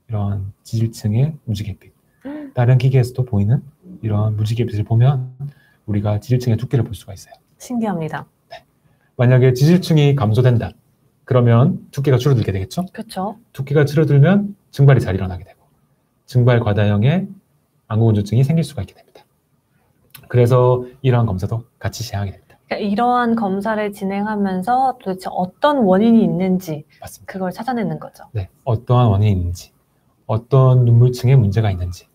이런 지질층의 무지갯빛, 다른 기계에서도 보이는 이런 무지갯빛을 보면 우리가 지질층의 두께를 볼 수가 있어요. 신기합니다. 네. 만약에 지질층이 감소된다. 그러면 두께가 줄어들게 되겠죠? 그렇죠. 두께가 줄어들면 증발이 잘 일어나게 되고 증발 과다형의 안구건조증이 생길 수가 있게 됩니다. 그래서 이러한 검사도 같이 시행하게 됩니다. 그러니까 이러한 검사를 진행하면서 도대체 어떤 원인이 있는지 맞습니다. 그걸 찾아내는 거죠. 네, 어떠한 원인이 있는지, 어떤 눈물층에 문제가 있는지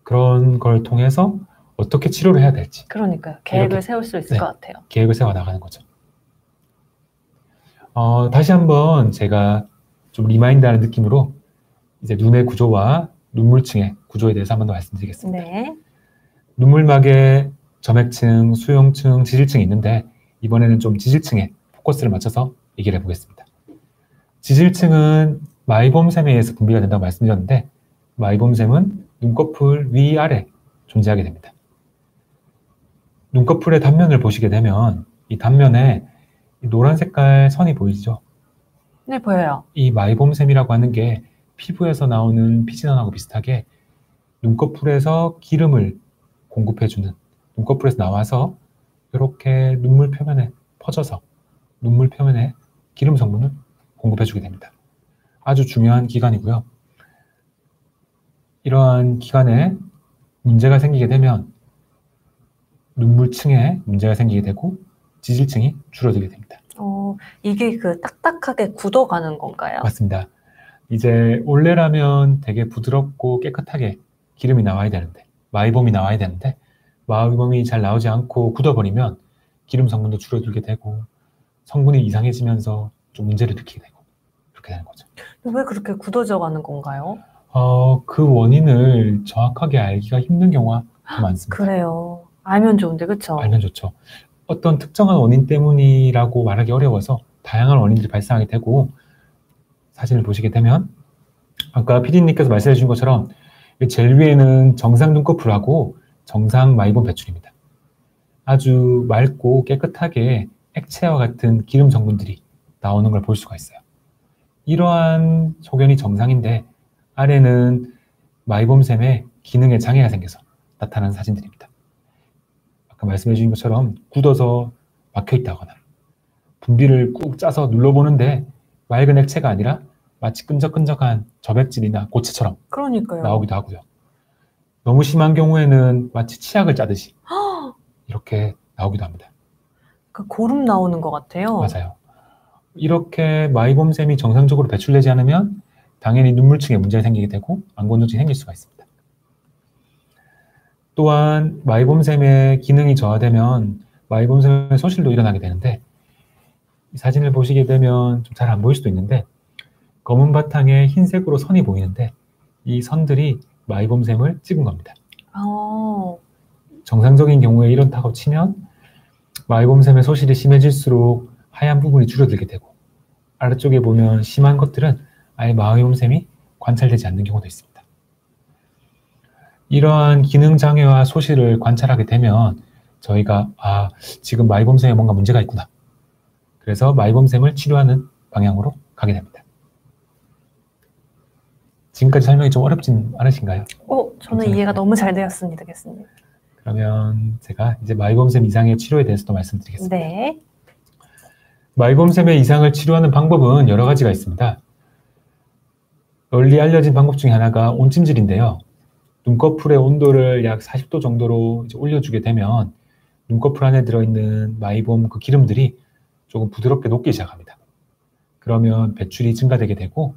그런 걸 통해서 어떻게 치료를 해야 될지 그러니까요. 계획을 이렇게, 세울 수 있을 네, 것 같아요. 계획을 세워 나가는 거죠. 다시 한번 제가 좀 리마인드하는 느낌으로 이제 눈의 구조와 눈물층의 구조에 대해서 한 번 더 말씀드리겠습니다. 네. 눈물막에 점액층, 수용층, 지질층이 있는데 이번에는 좀 지질층에 포커스를 맞춰서 얘기를 해보겠습니다. 지질층은 마이봄샘에 의해서 분비가 된다고 말씀드렸는데 마이봄샘은 눈꺼풀 위아래 존재하게 됩니다. 눈꺼풀의 단면을 보시게 되면 이 단면에 노란 색깔 선이 보이시죠? 네, 보여요. 이 마이봄샘이라고 하는 게 피부에서 나오는 피지선하고 비슷하게 눈꺼풀에서 기름을 공급해주는, 눈꺼풀에서 나와서 이렇게 눈물 표면에 퍼져서 눈물 표면에 기름 성분을 공급해주게 됩니다. 아주 중요한 기관이고요. 이러한 기관에 문제가 생기게 되면 눈물층에 문제가 생기게 되고 지질층이 줄어들게 됩니다. 이게 그 딱딱하게 굳어가는 건가요? 맞습니다. 이제 원래라면 되게 부드럽고 깨끗하게 기름이 나와야 되는데 마이봄이 나와야 되는데 마이봄이 잘 나오지 않고 굳어버리면 기름 성분도 줄어들게 되고 성분이 이상해지면서 좀 문제를 느끼게 되고 그렇게 되는 거죠. 왜 그렇게 굳어져 가는 건가요? 그 원인을 정확하게 알기가 힘든 경우가 더 많습니다. 그래요. 알면 좋은데, 그렇죠? 알면 좋죠. 어떤 특정한 원인 때문이라고 말하기 어려워서 다양한 원인들이 발생하게 되고 사진을 보시게 되면 아까 PD님께서 말씀해 주신 것처럼 제일 위에는 정상 눈꺼풀하고 정상 마이봄 배출입니다. 아주 맑고 깨끗하게 액체와 같은 기름 성분들이 나오는 걸 볼 수가 있어요. 이러한 소견이 정상인데 아래는 마이봄샘에 기능에 장애가 생겨서 나타나는 사진들입니다. 아까 말씀해 주신 것처럼 굳어서 막혀 있다거나 분비를 꾹 짜서 눌러보는데 맑은 액체가 아니라 마치 끈적끈적한 저백질이나 고체처럼 그러니까요. 나오기도 하고요. 너무 심한 경우에는 마치 치약을 짜듯이 이렇게 나오기도 합니다. 그 고름 나오는 것 같아요. 맞아요. 이렇게 마이봄샘이 정상적으로 배출되지 않으면 당연히 눈물층에 문제가 생기게 되고 안구건조증이 생길 수가 있습니다. 또한 마이봄샘의 기능이 저하되면 마이봄샘의 소실도 일어나게 되는데 이 사진을 보시게 되면 좀 잘 안 보일 수도 있는데 검은 바탕에 흰색으로 선이 보이는데 이 선들이 마이봄샘을 찍은 겁니다. 정상적인 경우에 이렇다고 치면 마이봄샘의 소실이 심해질수록 하얀 부분이 줄어들게 되고 아래쪽에 보면 심한 것들은 아예 마이봄샘이 관찰되지 않는 경우도 있습니다. 이러한 기능 장애와 소실을 관찰하게 되면 저희가 지금 마이봄샘에 뭔가 문제가 있구나. 그래서 마이봄샘을 치료하는 방향으로 가게 됩니다. 지금까지 설명이 좀 어렵진 않으신가요? 저는 이해가 너무 잘 되었습니다, 교수님. 그러면 제가 이제 마이봄샘 이상의 치료에 대해서도 말씀드리겠습니다. 네. 마이봄샘의 이상을 치료하는 방법은 여러 가지가 있습니다. 널리 알려진 방법 중에 하나가 온찜질인데요. 눈꺼풀의 온도를 약 40도 정도로 이제 올려주게 되면 눈꺼풀 안에 들어있는 마이봄 그 기름들이 조금 부드럽게 녹기 시작합니다. 그러면 배출이 증가되게 되고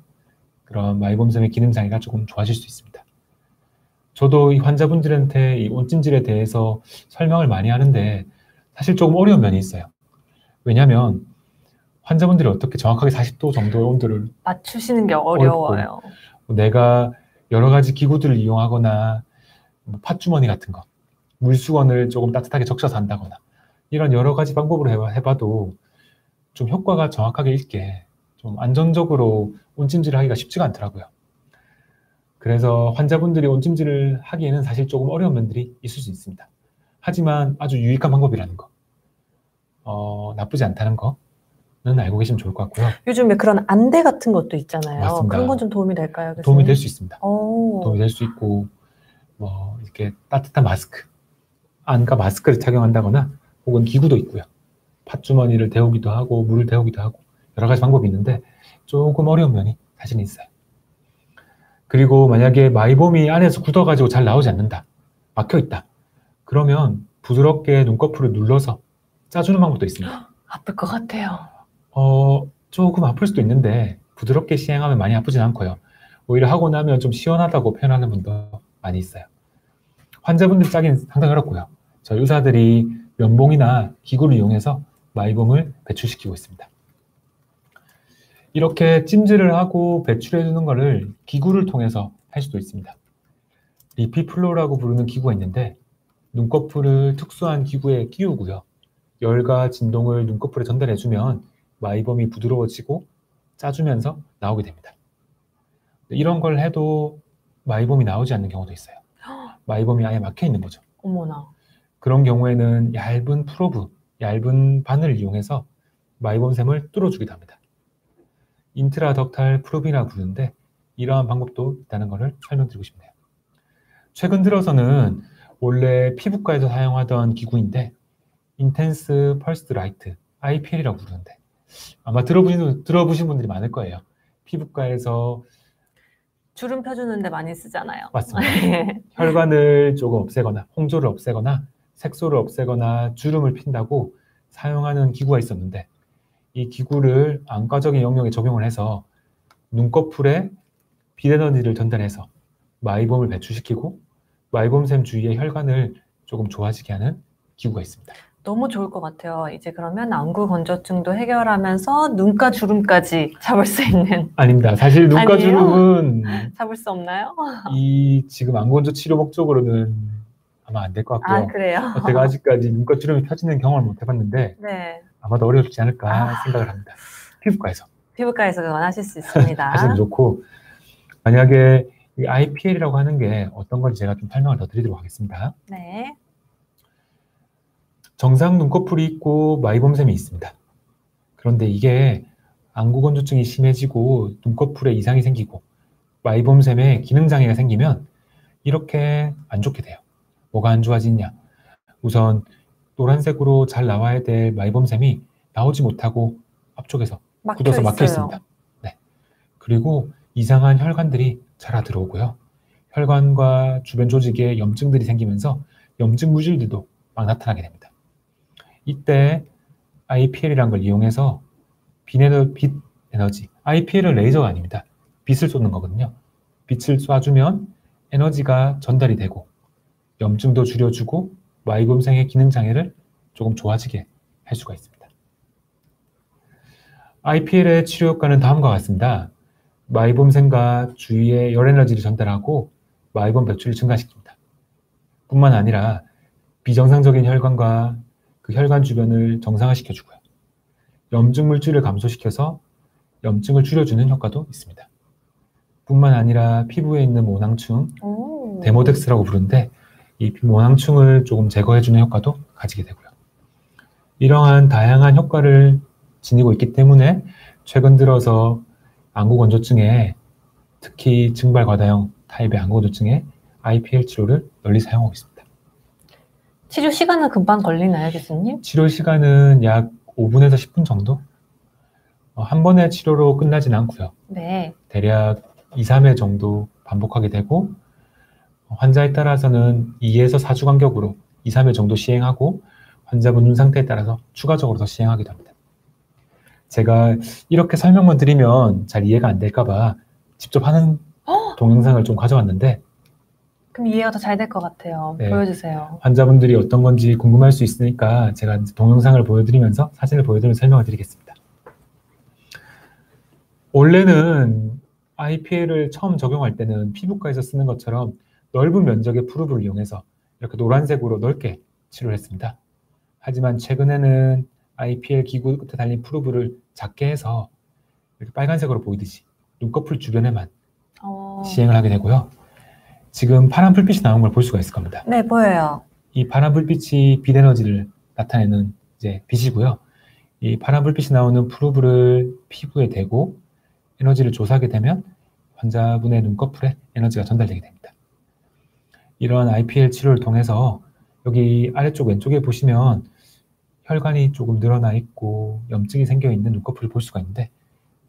그런 마이봄샘의 기능 장애가 조금 좋아질 수 있습니다. 저도 이 환자분들한테 이 온찜질에 대해서 설명을 많이 하는데 사실 조금 어려운 면이 있어요. 왜냐하면 환자분들이 어떻게 정확하게 40도 정도의 온도를 맞추시는 게 어려워요. 내가 여러 가지 기구들을 이용하거나 팥주머니 같은 거, 물수건을 조금 따뜻하게 적셔서 한다거나 이런 여러 가지 방법으로 해봐도 좀 효과가 정확하게 있게 좀 안전적으로 온찜질을 하기가 쉽지가 않더라고요. 그래서 환자분들이 온찜질을 하기에는 사실 조금 어려운 면들이 있을 수 있습니다. 하지만 아주 유익한 방법이라는 거, 나쁘지 않다는 거는 알고 계시면 좋을 것 같고요. 요즘에 그런 안대 같은 것도 있잖아요. 맞습니다. 그런 건 좀 도움이 될까요? 교수님? 도움이 될 수 있습니다. 오. 도움이 될 수 있고 뭐 이렇게 따뜻한 마스크, 안과 마스크를 착용한다거나 혹은 기구도 있고요. 팥주머니를 데우기도 하고 물을 데우기도 하고 여러 가지 방법이 있는데 조금 어려운 면이 사실은 있어요. 그리고 만약에 마이봄이 안에서 굳어가지고 잘 나오지 않는다, 막혀있다, 그러면 부드럽게 눈꺼풀을 눌러서 짜주는 방법도 있습니다. 아플 것 같아요. 조금 아플 수도 있는데 부드럽게 시행하면 많이 아프진 않고요. 오히려 하고 나면 좀 시원하다고 표현하는 분도 많이 있어요. 환자분들 짜기는 상당히 어렵고요. 저희 의사들이 면봉이나 기구를 이용해서 마이봄을 배출시키고 있습니다. 이렇게 찜질을 하고 배출해주는 것을 기구를 통해서 할 수도 있습니다. 리피플로라고 부르는 기구가 있는데 눈꺼풀을 특수한 기구에 끼우고요. 열과 진동을 눈꺼풀에 전달해주면 마이봄이 부드러워지고 짜주면서 나오게 됩니다. 이런 걸 해도 마이봄이 나오지 않는 경우도 있어요. 마이봄이 아예 막혀 있는 거죠. 어머나. 그런 경우에는 얇은 프로브, 얇은 바늘을 이용해서 마이봄샘을 뚫어주기도 합니다. 인트라덕탈 프로브라고 부르는데 이러한 방법도 있다는 것을 설명드리고 싶네요. 최근 들어서는 원래 피부과에서 사용하던 기구인데 인텐스 펄스드 라이트, IPL이라고 부르는데 아마 들어보신 분들이 많을 거예요. 피부과에서 주름 펴주는데 많이 쓰잖아요. 맞습니다. 혈관을 조금 없애거나 홍조를 없애거나 색소를 없애거나 주름을 핀다고 사용하는 기구가 있었는데 이 기구를 안과적인 영역에 적용을 해서 눈꺼풀에 빛에너지를 전달해서 마이봄을 배출시키고 마이봄샘 주위의 혈관을 조금 좋아지게 하는 기구가 있습니다. 너무 좋을 것 같아요. 이제 그러면 안구 건조증도 해결하면서 눈가 주름까지 잡을 수 있는. 아닙니다. 사실 눈가 아니에요? 주름은 잡을 수 없나요? 이 지금 안구 건조 치료 목적으로는 아마 안 될 것 같고요. 아, 그래요? 제가 아직까지 눈가 주름이 펴지는 경험을 못 해봤는데 네. 아마도 어렵지 않을까 생각을 합니다. 피부과에서 피부과에서 그건 하실 수 있습니다. 하시면 좋고, 만약에 이 IPL이라고 하는 게 어떤 건지 제가 좀 설명을 더 드리도록 하겠습니다. 네. 정상 눈꺼풀이 있고 마이봄샘이 있습니다. 그런데 이게 안구 건조증이 심해지고 눈꺼풀에 이상이 생기고 마이봄샘에 기능 장애가 생기면 이렇게 안 좋게 돼요. 뭐가 안 좋아지냐? 우선 노란색으로 잘 나와야 될 마이봄샘이 나오지 못하고 앞쪽에서 굳어서 막혀 있습니다. 네. 그리고 이상한 혈관들이 자라 들어오고요. 혈관과 주변 조직에 염증들이 생기면서 염증 물질들도 막 나타나게 됩니다. 이때 IPL이라는 걸 이용해서 빛 에너지, IPL은 레이저가 아닙니다. 빛을 쏘는 거거든요. 빛을 쏴주면 에너지가 전달이 되고 염증도 줄여주고 마이봄샘의 기능 장애를 조금 좋아지게 할 수가 있습니다. IPL의 치료 효과는 다음과 같습니다. 마이봄샘과 주위에 열 에너지를 전달하고 마이봄 배출을 증가시킵니다. 뿐만 아니라 비정상적인 혈관과 그 혈관 주변을 정상화시켜주고요. 염증 물질을 감소시켜서 염증을 줄여주는 효과도 있습니다. 뿐만 아니라 피부에 있는 모낭충, 데모덱스라고 부르는데 이 모낭충을 조금 제거해주는 효과도 가지게 되고요. 이러한 다양한 효과를 지니고 있기 때문에 최근 들어서 안구 건조증에 특히 증발과다형 타입의 안구 건조증에 IPL 치료를 널리 사용하고 있습니다. 치료 시간은 금방 걸리나요, 교수님? 치료 시간은 약 5분에서 10분 정도? 한 번의 치료로 끝나진 않고요. 네. 대략 2, 3회 정도 반복하게 되고 환자에 따라서는 2에서 4주 간격으로 2, 3회 정도 시행하고 환자분 눈 상태에 따라서 추가적으로 더 시행하기도 합니다. 제가 이렇게 설명만 드리면 잘 이해가 안 될까 봐 직접 하는 동영상을 좀 가져왔는데 그럼 이해가 더 잘 될 것 같아요. 네. 보여주세요. 환자분들이 어떤 건지 궁금할 수 있으니까 제가 동영상을 보여드리면서 사진을 보여드리면서 설명을 드리겠습니다. 원래는 IPL을 처음 적용할 때는 피부과에서 쓰는 것처럼 넓은 면적의 프루브를 이용해서 이렇게 노란색으로 넓게 치료를 했습니다. 하지만 최근에는 IPL 기구 끝에 달린 프루브를 작게 해서 이렇게 빨간색으로 보이듯이 눈꺼풀 주변에만 시행을 하게 되고요. 지금 파란 불빛이 나오는 걸 볼 수가 있을 겁니다. 네, 보여요. 이 파란 불빛이 빛 에너지를 나타내는 이제 빛이고요. 이 파란 불빛이 나오는 프루브를 피부에 대고 에너지를 조사하게 되면 환자분의 눈꺼풀에 에너지가 전달되게 됩니다. 이런 IPL 치료를 통해서 여기 아래쪽 왼쪽에 보시면 혈관이 조금 늘어나 있고 염증이 생겨 있는 눈꺼풀을 볼 수가 있는데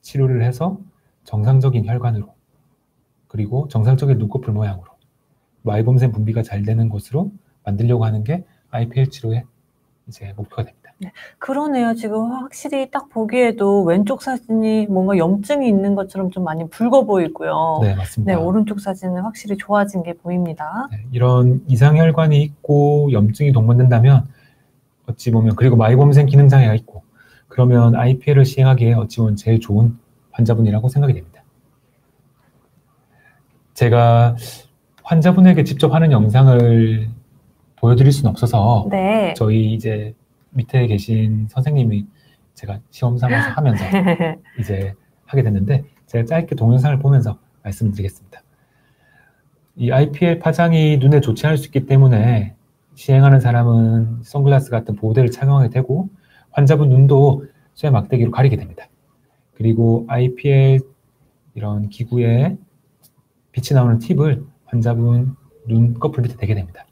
치료를 해서 정상적인 혈관으로 그리고 정상적인 눈꺼풀 모양으로 마이범생 분비가 잘 되는 곳으로 만들려고 하는 게 IPL 치료의 이제 목표가 됩니다. 네, 그러네요. 지금 확실히 딱 보기에도 왼쪽 사진이 뭔가 염증이 있는 것처럼 좀 많이 붉어 보이고요. 네, 맞습니다. 네, 오른쪽 사진은 확실히 좋아진 게 보입니다. 네, 이런 이상혈관이 있고 염증이 동반된다면 어찌 보면 그리고 마이범생 기능장애가 있고 그러면 IPL을 시행하기에 어찌 보면 제일 좋은 환자분이라고 생각이 됩니다. 제가 환자분에게 직접 하는 영상을 보여드릴 수는 없어서 네. 저희 이제 밑에 계신 선생님이 제가 시험 삼아서 하면서 이제 하게 됐는데 제가 짧게 동영상을 보면서 말씀을 드리겠습니다. 이 IPL 파장이 눈에 좋지 않을 수 있기 때문에 시행하는 사람은 선글라스 같은 보호대를 착용하게 되고 환자분 눈도 쇠 막대기로 가리게 됩니다. 그리고 IPL 이런 기구에 빛이 나오는 팁을 환자분 눈꺼풀 밑에 대게 됩니다.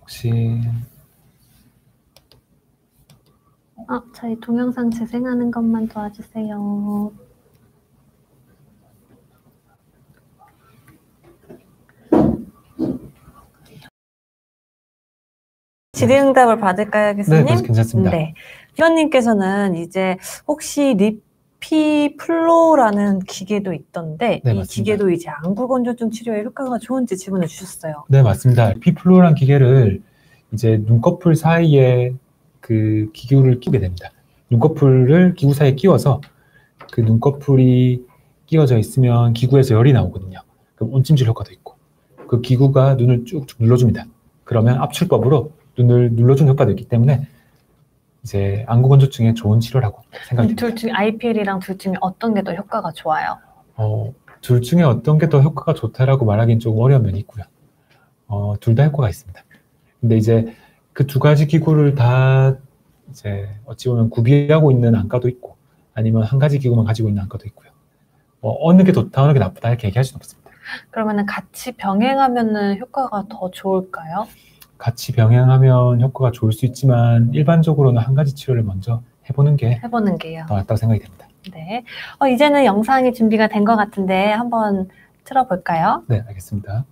혹시 저희 동영상 재생하는 것만 도와주세요. 질의응답을 받을까요, 교수님? 네, 괜찮습니다. 네. 위원님께서는 이제 혹시 리피플로라는 기계도 있던데 네, 이 맞습니다. 기계도 이제 안구건조증 치료에 효과가 좋은지 질문을 주셨어요. 네, 맞습니다. 리피플로라는 기계를 이제 눈꺼풀 사이에 그 기구를 끼우게 됩니다. 눈꺼풀을 기구 사이에 끼워서 그 눈꺼풀이 끼워져 있으면 기구에서 열이 나오거든요. 그럼 온찜질 효과도 있고 그 기구가 눈을 쭉쭉 눌러줍니다. 그러면 압출법으로 눈을 눌러주는 효과도 있기 때문에 이제 안구건조증에 좋은 치료라고 생각이 듭니다. 둘 중에 IPL이랑 둘 중에 어떤 게 더 효과가 좋아요? 둘 중에 어떤 게 더 효과가 좋다라고 말하기는 조금 어려운 면이 있고요. 둘 다 효과가 있습니다. 근데 이제 그 두 가지 기구를 다 이제 어찌 보면 구비하고 있는 안과도 있고 아니면 한 가지 기구만 가지고 있는 안과도 있고요. 어느 게 좋다, 어느 게 나쁘다 이렇게 얘기할 수는 없습니다. 그러면은 같이 병행하면은 효과가 더 좋을까요? 같이 병행하면 효과가 좋을 수 있지만 일반적으로는 한 가지 치료를 먼저 해보는 게요. 더 낫다고 생각이 됩니다. 네. 이제는 영상이 준비가 된 것 같은데 한번 틀어볼까요? 네, 알겠습니다.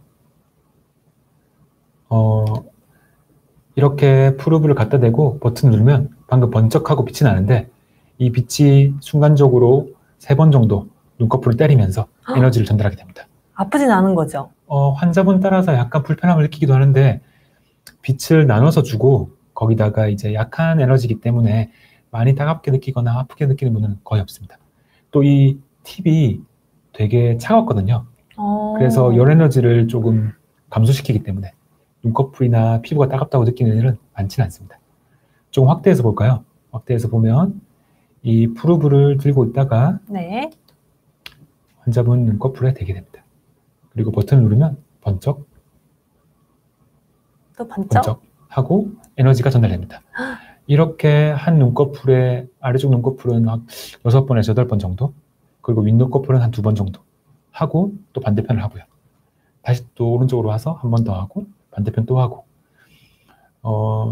이렇게 프루브를 갖다 대고 버튼 누르면 방금 번쩍하고 빛이 나는데 이 빛이 순간적으로 3번 정도 눈꺼풀을 때리면서 에너지를 전달하게 됩니다. 아프진 않은 거죠? 환자분 따라서 약간 불편함을 느끼기도 하는데 빛을 나눠서 주고 거기다가 이제 약한 에너지이기 때문에 많이 따갑게 느끼거나 아프게 느끼는 분은 거의 없습니다. 또 이 팁이 되게 차갑거든요. 그래서 열 에너지를 조금 감소시키기 때문에 눈꺼풀이나 피부가 따갑다고 느끼는 일은 많지는 않습니다. 조금 확대해서 볼까요? 확대해서 보면 이 프루브를 들고 있다가 네. 환자분 눈꺼풀에 대게 됩니다. 그리고 버튼을 누르면 번쩍 또 번쩍 하고 에너지가 전달됩니다. 이렇게 한 눈꺼풀에 아래쪽 눈꺼풀은 한 6번에서 8번 정도 그리고 윗눈꺼풀은 한 2번 정도 하고 또 반대편을 하고요. 다시 또 오른쪽으로 와서 한 번 더 하고 반대편 또 하고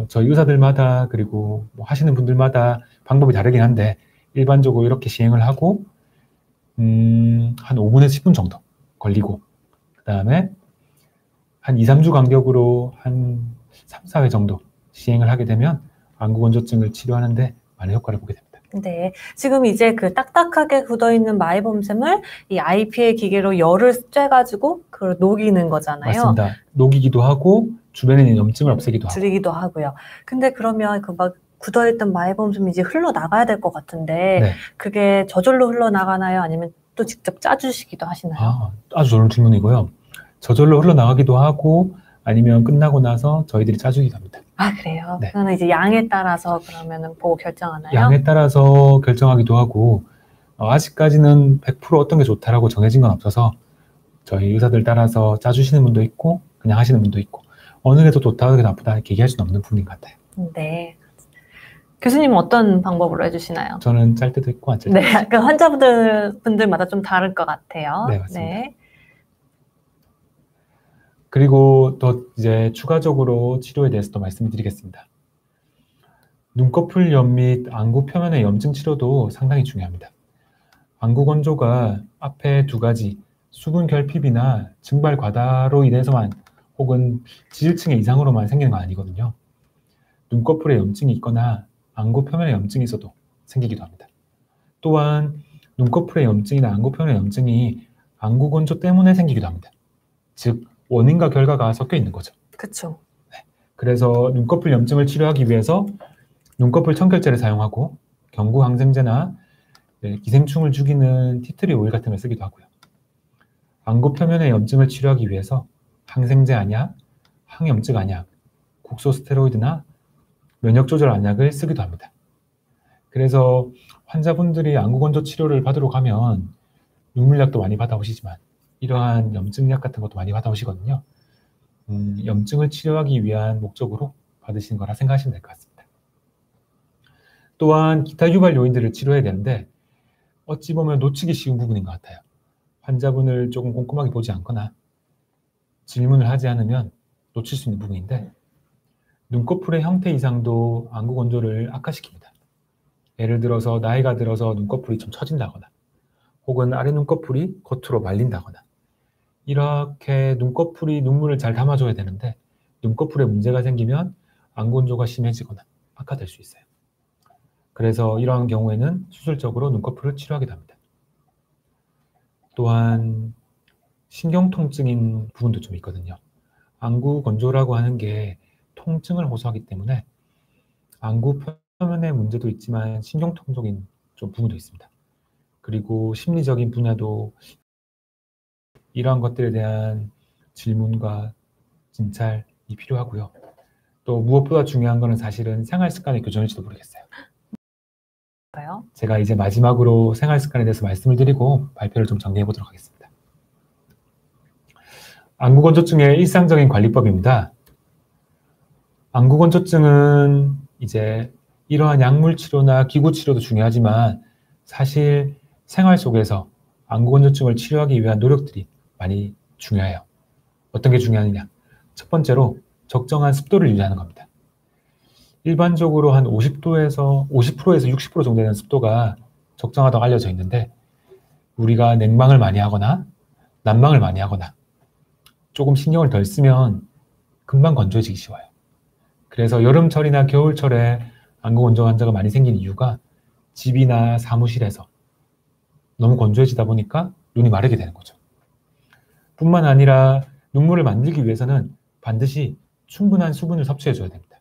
저희 의사들마다 그리고 뭐 하시는 분들마다 방법이 다르긴 한데 일반적으로 이렇게 시행을 하고 한 5분에서 10분 정도 걸리고 그 다음에 한 2, 3주 간격으로 한 3, 4회 정도 시행을 하게 되면 안구건조증을 치료하는데 많은 효과를 보게 됩니다. 네, 지금 이제 그 딱딱하게 굳어있는 마이봄샘을 이 IPA 기계로 열을 쬐가지고 그걸 녹이는 거잖아요. 맞습니다. 녹이기도 하고 주변에 있는 염증을 없애기도 하고. 줄이기도 하고요. 근데 그러면 그 막 굳어있던 마이봄샘이 이제 흘러나가야 될 것 같은데 네. 그게 저절로 흘러나가나요? 아니면 또 직접 짜주시기도 하시나요? 아주 좋은 질문이고요. 저절로 흘러나가기도 하고 아니면 끝나고 나서 저희들이 짜주기도 합니다. 아, 그래요? 네. 그거는 이제 양에 따라서 그러면은 보고 결정하나요? 양에 따라서 결정하기도 하고 아직까지는 100% 어떤 게 좋다라고 정해진 건 없어서 저희 의사들 따라서 짜주시는 분도 있고 그냥 하시는 분도 있고 어느 게 더 좋다, 어느 게 나쁘다 이렇게 얘기할 수는 없는 부분인 것 같아요. 네. 교수님은 어떤 방법으로 해주시나요? 저는 짤 때도 있고 안 짤 때도 있고. 네, 그 환자분들마다 좀 다를 것 같아요. 네, 맞습니다. 네. 그리고 또 이제 추가적으로 치료에 대해서도 말씀을 드리겠습니다. 눈꺼풀 염 및 안구 표면의 염증 치료도 상당히 중요합니다. 안구 건조가 앞에 두 가지 수분 결핍이나 증발 과다로 인해서만 혹은 지질층의 이상으로만 생기는 건 아니거든요. 눈꺼풀에 염증이 있거나 안구 표면에 염증이 있어도 생기기도 합니다. 또한 눈꺼풀의 염증이나 안구 표면의 염증이 안구 건조 때문에 생기기도 합니다. 즉 원인과 결과가 섞여 있는 거죠. 그렇죠. 그래서 눈꺼풀 염증을 치료하기 위해서 눈꺼풀 청결제를 사용하고 경구 항생제나 기생충을 죽이는 티트리 오일 같은 걸 쓰기도 하고요. 안구 표면의 염증을 치료하기 위해서 항생제 안약, 항염증 안약, 국소스테로이드나 면역 조절 안약을 쓰기도 합니다. 그래서 환자분들이 안구 건조 치료를 받으러 가면 눈물약도 많이 받아오시지만 이러한 염증약 같은 것도 많이 받아오시거든요. 염증을 치료하기 위한 목적으로 받으시는 거라 생각하시면 될 것 같습니다. 또한 기타 유발 요인들을 치료해야 되는데 어찌 보면 놓치기 쉬운 부분인 것 같아요. 환자분을 조금 꼼꼼하게 보지 않거나 질문을 하지 않으면 놓칠 수 있는 부분인데 눈꺼풀의 형태 이상도 안구 건조를 악화시킵니다. 예를 들어서 나이가 들어서 눈꺼풀이 좀 처진다거나 혹은 아래 눈꺼풀이 겉으로 말린다거나 이렇게 눈꺼풀이 눈물을 잘 담아줘야 되는데 눈꺼풀에 문제가 생기면 안구 건조가 심해지거나 악화될 수 있어요. 그래서 이러한 경우에는 수술적으로 눈꺼풀을 치료하기도 합니다. 또한 신경통증인 부분도 좀 있거든요. 안구 건조라고 하는 게 통증을 호소하기 때문에 안구 표면의 문제도 있지만 신경통적인 좀 부분도 있습니다. 그리고 심리적인 분야도 이러한 것들에 대한 질문과 진찰이 필요하고요. 또 무엇보다 중요한 거는 사실은 생활 습관의 교정일지도 모르겠어요. 제가 이제 마지막으로 생활 습관에 대해서 말씀을 드리고 발표를 좀 정리해 보도록 하겠습니다. 안구 건조증의 일상적인 관리법입니다. 안구 건조증은 이제 이러한 약물 치료나 기구 치료도 중요하지만 사실 생활 속에서 안구 건조증을 치료하기 위한 노력들이 많이 중요해요. 어떤 게 중요하느냐? 첫 번째로 적정한 습도를 유지하는 겁니다. 일반적으로 한 50%에서 60% 정도 되는 습도가 적정하다고 알려져 있는데 우리가 냉방을 많이 하거나 난방을 많이 하거나 조금 신경을 덜 쓰면 금방 건조해지기 쉬워요. 그래서 여름철이나 겨울철에 안구 건조 환자가 많이 생긴 이유가 집이나 사무실에서 너무 건조해지다 보니까 눈이 마르게 되는 거죠. 뿐만 아니라 눈물을 만들기 위해서는 반드시 충분한 수분을 섭취해줘야 됩니다.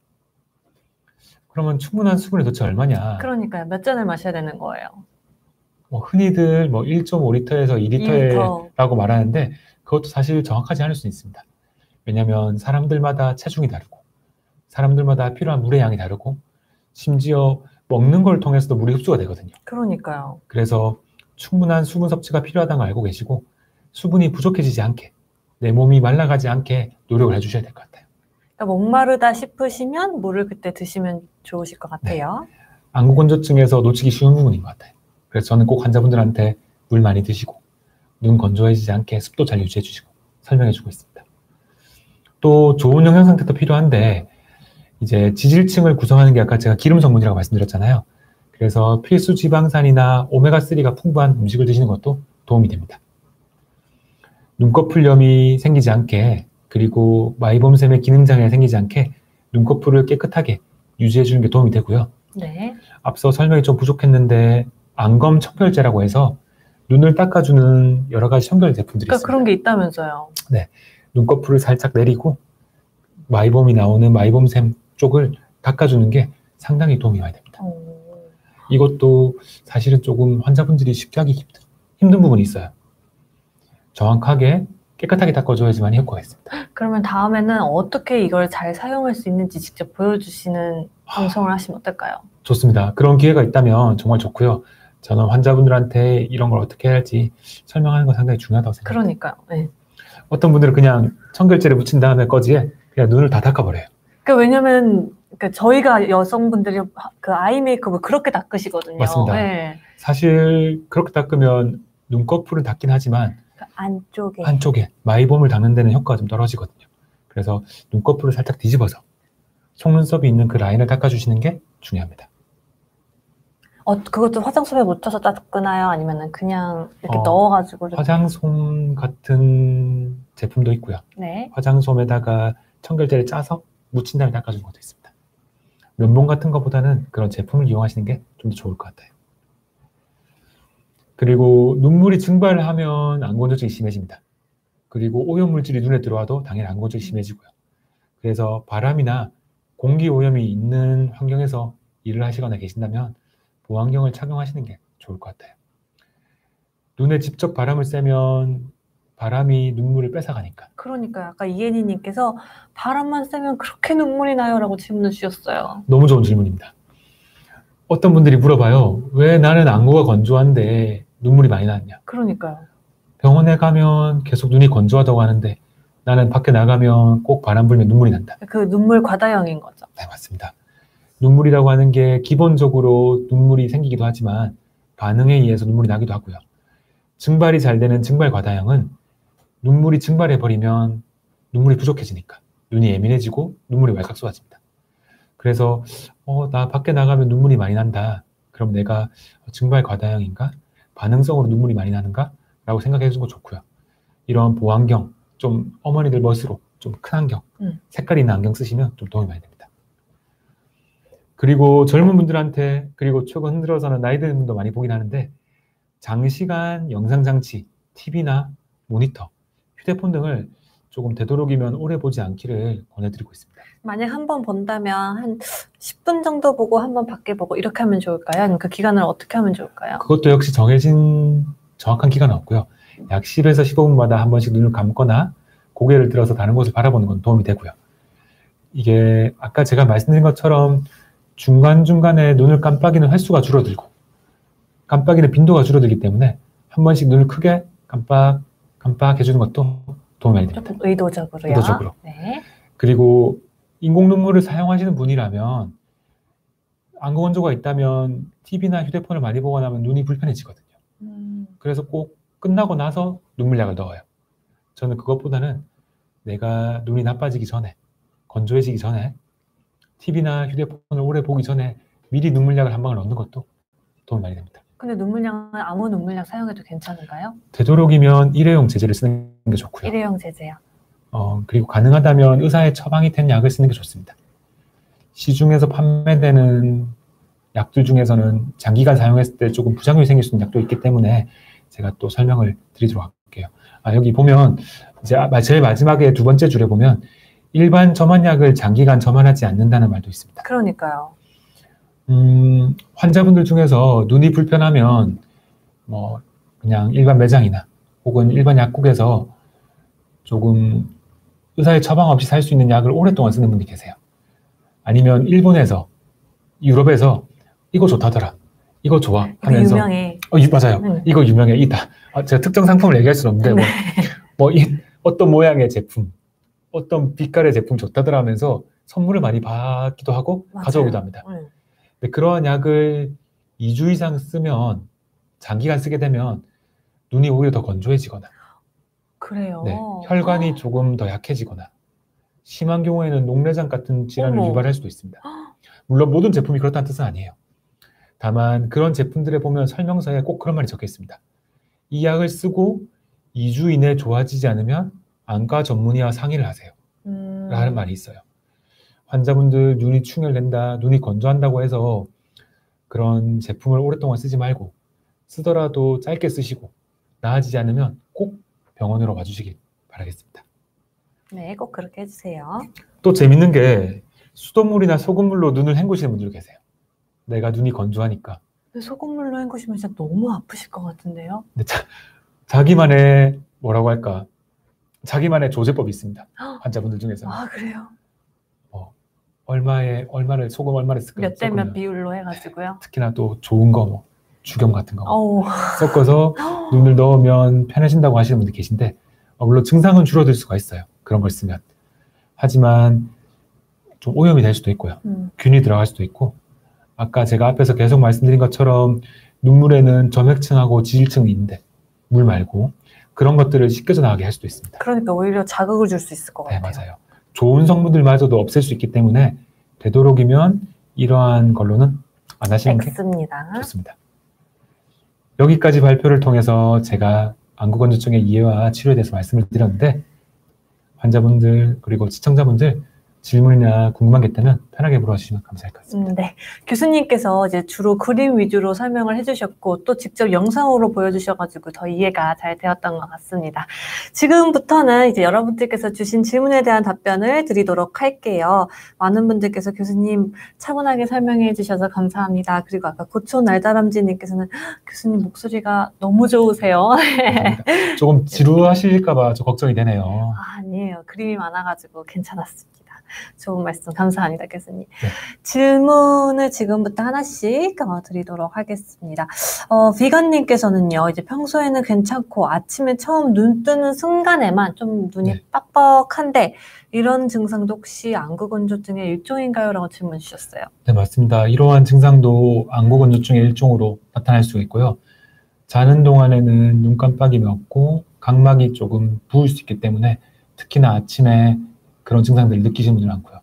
그러면 충분한 수분이 도대체 얼마냐? 그러니까요. 몇 잔을 마셔야 되는 거예요? 흔히들 1.5리터에서 2리터라고 말하는데 그것도 사실 정확하지 않을 수 있습니다. 왜냐하면 사람들마다 체중이 다르고 사람들마다 필요한 물의 양이 다르고 심지어 먹는 걸 통해서도 물이 흡수가 되거든요. 그러니까요. 그래서 충분한 수분 섭취가 필요하다는 걸 알고 계시고 수분이 부족해지지 않게 내 몸이 말라가지 않게 노력을 해주셔야 될 것 같아요. 그러니까 목마르다 싶으시면 물을 그때 드시면 좋으실 것 같아요. 네. 안구 건조증에서 놓치기 쉬운 부분인 것 같아요. 그래서 저는 꼭 환자분들한테 물 많이 드시고 눈 건조해지지 않게 습도 잘 유지해 주시고 설명해 주고 있습니다. 또 좋은 영양 상태도 필요한데 이제 지질층을 구성하는 게 아까 제가 기름 성분이라고 말씀드렸잖아요. 그래서 필수 지방산이나 오메가3가 풍부한 음식을 드시는 것도 도움이 됩니다. 눈꺼풀염이 생기지 않게, 그리고 마이범샘의 기능장애가 생기지 않게 눈꺼풀을 깨끗하게 유지해 주는 게 도움이 되고요. 네. 앞서 설명이 좀 부족했는데 안검 청결제라고 해서 눈을 닦아주는 여러 가지 청결 제품들이 그러니까 있습니다. 그런 게 있다면서요. 네, 눈꺼풀을 살짝 내리고 마이범이 나오는 마이범샘 쪽을 닦아주는 게 상당히 도움이 많이 됩니다. 이것도 사실은 조금 환자분들이 쉽게 하기 힘든 부분이 있어요. 정확하게 깨끗하게 닦아줘야지만 효과가 있습니다. 그러면 다음에는 어떻게 이걸 잘 사용할 수 있는지 직접 보여주시는 방송을 하시면 어떨까요? 좋습니다. 그런 기회가 있다면 정말 좋고요. 저는 환자분들한테 이런 걸 어떻게 해야 할지 설명하는 건 상당히 중요하다고 생각합니다. 그러니까요. 네. 어떤 분들은 그냥 청결제를 묻힌 다음에 거지에 그냥 눈을 다 닦아버려요. 그러니까 왜냐면 저희가 여성분들이 그 아이 메이크업을 그렇게 닦으시거든요. 맞습니다. 네. 사실 그렇게 닦으면 눈꺼풀은 닦긴 하지만 그 안쪽에 한쪽에 마이범을 닦는 데는 효과가 좀 떨어지거든요. 그래서 눈꺼풀을 살짝 뒤집어서 속눈썹이 있는 그 라인을 닦아주시는 게 중요합니다. 그것도 화장솜에 묻혀서 닦나요? 아니면 그냥 이렇게 넣어가지고 화장솜 같은 제품도 있고요. 네. 화장솜에다가 청결제를 짜서 묻힌 다음에 닦아주는 것도 있습니다. 면봉 같은 것보다는 그런 제품을 이용하시는 게 좀 더 좋을 것 같아요. 그리고 눈물이 증발하면 안건조증이 심해집니다. 그리고 오염물질이 눈에 들어와도 당연히 안건조증이 심해지고요. 그래서 바람이나 공기 오염이 있는 환경에서 일을 하시거나 계신다면 보안경을 착용하시는 게 좋을 것 같아요. 눈에 직접 바람을 쐬면 바람이 눈물을 뺏어가니까. 그러니까요. 아까 이혜니님께서 바람만 쐬면 그렇게 눈물이 나요? 라고 질문을 주셨어요. 너무 좋은 질문입니다. 어떤 분들이 물어봐요. 왜 나는 안구가 건조한데 눈물이 많이 나느냐. 그러니까요. 병원에 가면 계속 눈이 건조하다고 하는데 나는 밖에 나가면 꼭 바람 불면 눈물이 난다. 그 눈물 과다형인 거죠. 네, 맞습니다. 눈물이라고 하는 게 기본적으로 눈물이 생기기도 하지만 반응에 의해서 눈물이 나기도 하고요. 증발이 잘 되는 증발 과다형은 눈물이 증발해버리면 눈물이 부족해지니까 눈이 예민해지고 눈물이 왈칵 쏟아집니다. 그래서 나 밖에 나가면 눈물이 많이 난다. 그럼 내가 증발 과다형인가? 반응성으로 눈물이 많이 나는가? 라고 생각해 주는 거 좋고요. 이런 보안경, 좀 어머니들 멋으로 좀 큰 안경, 색깔 있는 안경 쓰시면 좀 도움이 많이 됩니다. 그리고 젊은 분들한테, 그리고 최근 들어서는 나이 드는 분도 많이 보긴 하는데 장시간 영상장치, TV나 모니터, 휴대폰 등을 조금 되도록이면 오래 보지 않기를 권해드리고 있습니다. 만약 한 번 본다면 한 10분 정도 보고 한 번 밖에 보고 이렇게 하면 좋을까요? 아니면 그 기간을 어떻게 하면 좋을까요? 그것도 역시 정해진 정확한 기간은 없고요. 약 10에서 15분마다 한 번씩 눈을 감거나 고개를 들어서 다른 곳을 바라보는 건 도움이 되고요. 이게 아까 제가 말씀드린 것처럼 중간중간에 눈을 깜빡이는 횟수가 줄어들고 깜빡이는 빈도가 줄어들기 때문에 한 번씩 눈을 크게 깜빡 해주는 것도 도움이 많이 됩니다. 조금 의도적으로요. 의도적으로. 네. 그리고 인공 눈물을 사용하시는 분이라면 안구 건조가 있다면 TV나 휴대폰을 많이 보거나 하면 눈이 불편해지거든요. 그래서 꼭 끝나고 나서 눈물약을 넣어요. 저는 그것보다는 내가 눈이 나빠지기 전에, 건조해지기 전에 TV나 휴대폰을 오래 보기 전에 미리 눈물약을 한 방울 넣는 것도 도움이 많이 됩니다. 근데 눈물약은 아무 눈물약 사용해도 괜찮은가요? 되도록이면 일회용 제제를 쓰는 게 좋고요. 일회용 제제요. 그리고 가능하다면 의사의 처방이 된 약을 쓰는 게 좋습니다. 시중에서 판매되는 약들 중에서는 장기간 사용했을 때 조금 부작용이 생길 수 있는 약도 있기 때문에 제가 또 설명을 드리도록 할게요. 여기 보면 이제 제일 마지막에 두 번째 줄에 보면 일반 점안약을 장기간 점안하지 않는다는 말도 있습니다. 그러니까요. 환자분들 중에서 눈이 불편하면 그냥 일반 매장이나 혹은 일반 약국에서 조금 의사의 처방 없이 살 수 있는 약을 오랫동안 쓰는 분이 계세요. 아니면 일본에서, 유럽에서 이거 좋다더라, 이거 좋아 하면서 유명해. 맞아요. 이거 유명해, 이다. 제가 특정 상품을 얘기할 수는 없는데 어떤 모양의 제품, 어떤 빛깔의 제품 좋다더라 하면서 선물을 많이 받기도 하고 맞아요. 가져오기도 합니다. 근데 그러한 약을 2주 이상 쓰면, 장기간 쓰게 되면 눈이 오히려 더 건조해지거나 그래요. 네, 혈관이 조금 더 약해지거나 심한 경우에는 녹내장 같은 질환을 어머. 유발할 수도 있습니다. 물론 모든 제품이 그렇다는 뜻은 아니에요. 다만 그런 제품들에 보면 설명서에 꼭 그런 말이 적혀 있습니다. 이 약을 쓰고 2주 이내에 좋아지지 않으면 안과 전문의와 상의를 하세요. 라는 말이 있어요. 환자분들 눈이 충혈된다, 눈이 건조한다고 해서 그런 제품을 오랫동안 쓰지 말고 쓰더라도 짧게 쓰시고 나아지지 않으면 꼭 병원으로 와주시길 바라겠습니다. 네, 꼭 그렇게 해주세요. 또 재밌는 게 수돗물이나 소금물로 눈을 헹구시는 분들 계세요. 내가 눈이 건조하니까. 소금물로 헹구시면 진짜 너무 아프실 것 같은데요? 근데 자기만의 뭐라고 할까? 자기만의 조제법이 있습니다. 환자분들 중에서는. 아, 그래요? 얼마를 소금 얼마를 쓸까? 몇 대 몇 비율로 해가지고요? 특히나 또 좋은 거 뭐 죽염 같은 거 어우. 섞어서 눈을 넣으면 편해진다고 하시는 분들 계신데 물론 증상은 줄어들 수가 있어요. 그런 걸 쓰면. 하지만 좀 오염이 될 수도 있고요. 균이 들어갈 수도 있고 아까 제가 앞에서 계속 말씀드린 것처럼 눈물에는 점액층하고 지질층이 있는데 물 말고 그런 것들을 씻겨져 나가게 할 수도 있습니다. 그러니까 오히려 자극을 줄 수 있을 것 네, 같아요. 맞아요. 좋은 성분들마저도 없앨 수 있기 때문에 되도록이면 이러한 걸로는 안 하시는 게 좋습니다. 여기까지 발표를 통해서 제가 안구건조증의 이해와 치료에 대해서 말씀을 드렸는데 환자분들 그리고 시청자분들 질문이나 궁금한 게 있다면 편하게 물어주시면 감사할 것 같습니다. 네. 교수님께서 이제 주로 그림 위주로 설명을 해주셨고 또 직접 영상으로 보여주셔가지고 더 이해가 잘 되었던 것 같습니다. 지금부터는 이제 여러분들께서 주신 질문에 대한 답변을 드리도록 할게요. 많은 분들께서 교수님 차분하게 설명해 주셔서 감사합니다. 그리고 아까 고촌 날다람쥐님께서는 교수님 목소리가 너무 좋으세요. 조금 지루하실까봐 좀 걱정이 되네요. 아니에요. 그림이 많아가지고 괜찮았습니다. 좋은 말씀 감사합니다, 교수님. 네. 질문을 지금부터 하나씩 드리도록 하겠습니다. 비건님께서는요, 이제 평소에는 괜찮고 아침에 처음 눈 뜨는 순간에만 좀 눈이 빡빡한데 이런 증상도 혹시 안구건조증의 일종인가요? 라고 질문 주셨어요. 네, 맞습니다. 이러한 증상도 안구건조증의 일종으로 나타날 수 있고요. 자는 동안에는 눈 깜빡임이 없고 각막이 조금 부을 수 있기 때문에 특히나 아침에 그런 증상들을 느끼시는 분들 많고요.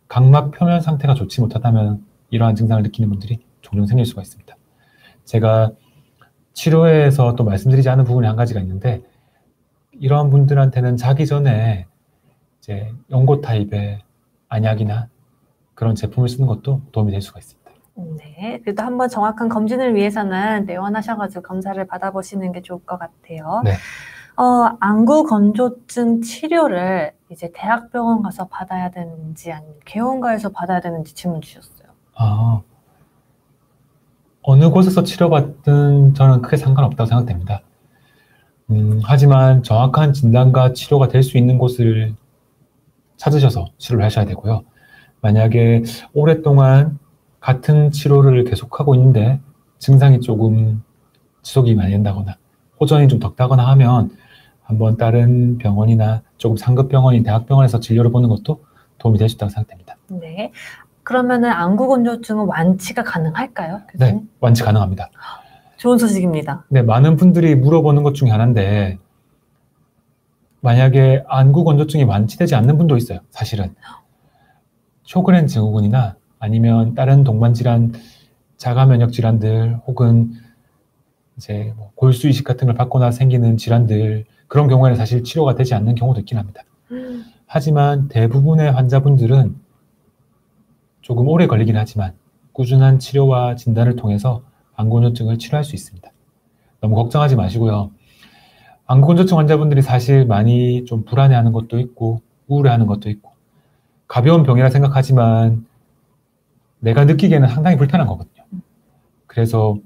각막 표면 상태가 좋지 못하다면 이러한 증상을 느끼는 분들이 종종 생길 수가 있습니다. 제가 치료에서 또 말씀드리지 않은 부분이 한 가지가 있는데 이러한 분들한테는 자기 전에 이제 연고 타입의 안약이나 그런 제품을 쓰는 것도 도움이 될 수가 있습니다. 네, 그래도 한번 정확한 검진을 위해서는 내원하셔가지고 검사를 받아보시는 게 좋을 것 같아요. 네. 안구건조증 치료를 이제 대학병원 가서 받아야 되는지 아니면 개원가에서 받아야 되는지 질문 주셨어요. 어느 곳에서 치료받든 저는 크게 상관없다고 생각됩니다. 하지만 정확한 진단과 치료가 될 수 있는 곳을 찾으셔서 치료를 하셔야 되고요. 만약에 오랫동안 같은 치료를 계속하고 있는데 증상이 조금 지속이 많이 된다거나 호전이 좀 덕다거나 하면 한번 다른 병원이나 조금 상급 병원인 대학병원에서 진료를 보는 것도 도움이 될 수 있다고 생각됩니다. 네. 그러면은 안구건조증은 완치가 가능할까요? 교수님? 네, 완치 가능합니다. 좋은 소식입니다. 네, 많은 분들이 물어보는 것 중에 하나인데 만약에 안구건조증이 완치되지 않는 분도 있어요. 사실은 쇼그렌 증후군이나 아니면 다른 동반질환, 자가면역 질환들 혹은 이제 뭐 골수 이식 같은 걸 받거나 생기는 질환들 그런 경우에는 사실 치료가 되지 않는 경우도 있긴 합니다. 하지만 대부분의 환자분들은 조금 오래 걸리긴 하지만 꾸준한 치료와 진단을 통해서 안구건조증을 치료할 수 있습니다. 너무 걱정하지 마시고요. 안구건조증 환자분들이 사실 많이 좀 불안해하는 것도 있고 우울해하는 것도 있고 가벼운 병이라 생각하지만 내가 느끼기에는 상당히 불편한 거거든요. 그래서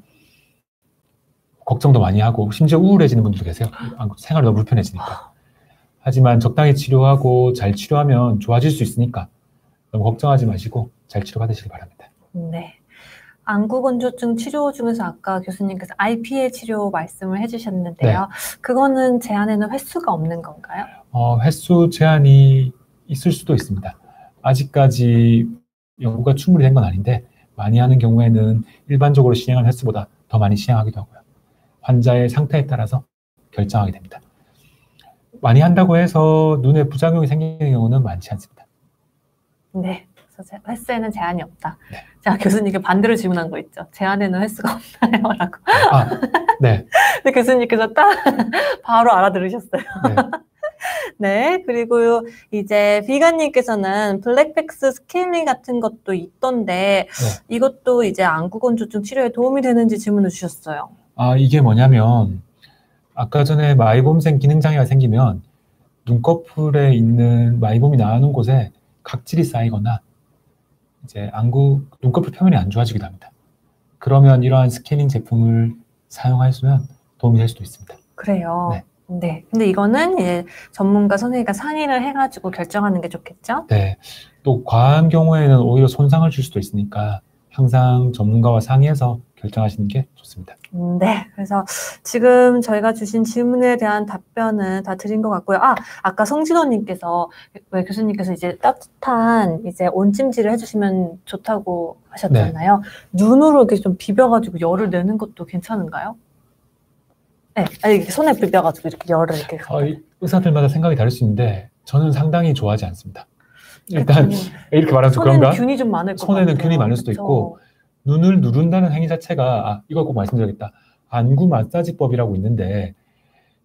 걱정도 많이 하고 심지어 우울해지는 분들도 계세요. 생활이 너무 불편해지니까. 하지만 적당히 치료하고 잘 치료하면 좋아질 수 있으니까 너무 걱정하지 마시고 잘 치료받으시기 바랍니다. 네. 안구건조증 치료 중에서 아까 교수님께서 IPL 치료 말씀을 해주셨는데요. 네. 그거는 제한에는 횟수가 없는 건가요? 횟수 제한이 있을 수도 있습니다. 아직까지 연구가 충분히 된 건 아닌데 많이 하는 경우에는 일반적으로 시행하는 횟수보다 더 많이 시행하기도 하고요. 환자의 상태에 따라서 결정하게 됩니다. 많이 한다고 해서 눈에 부작용이 생기는 경우는 많지 않습니다. 네. 그래서 횟수에는 제한이 없다. 네. 제가 교수님께 반대로 질문한 거 있죠. 제한에는 횟수가 없나요? 라고. 아, 네. 근데 교수님께서 딱 바로 알아들으셨어요. 네. 네. 그리고 이제 비가님께서는 블랙팩스 스케일링 같은 것도 있던데 네. 이것도 이제 안구건조증 치료에 도움이 되는지 질문을 주셨어요. 아, 이게 뭐냐면 아까 전에 마이봄샘 기능장애가 생기면 눈꺼풀에 있는 마이봄이 나오는 곳에 각질이 쌓이거나 이제 눈꺼풀 표면이 안 좋아지기도 합니다. 그러면 이러한 스캐닝 제품을 사용하시면 도움이 될 수도 있습니다. 그래요. 네. 네. 근데 이거는 이제 전문가 선생님과 상의를 해가지고 결정하는 게 좋겠죠? 네. 또 과한 경우에는 오히려 손상을 줄 수도 있으니까 항상 전문가와 상의해서 결정하시는 게 좋습니다. 네. 그래서 지금 저희가 주신 질문에 대한 답변은 다 드린 것 같고요. 아까 성진호님께서, 왜 교수님께서 이제 따뜻한 이제 온찜질을 해주시면 좋다고 하셨잖아요. 눈으로 이렇게 좀 비벼가지고 열을 내는 것도 괜찮은가요? 네. 아니, 이렇게 손에 비벼가지고 이렇게 열을 이렇게. 의사들마다 생각이 다를 수 있는데 저는 상당히 좋아하지 않습니다. 일단 이렇게 말하면 좀 손에는 그런가? 균이 좀 많을 것 손에는 같아요. 균이 많을 수도 그쵸? 있고 눈을 누른다는 행위 자체가 이걸 꼭 말씀드려야겠다. 안구 마사지법이라고 있는데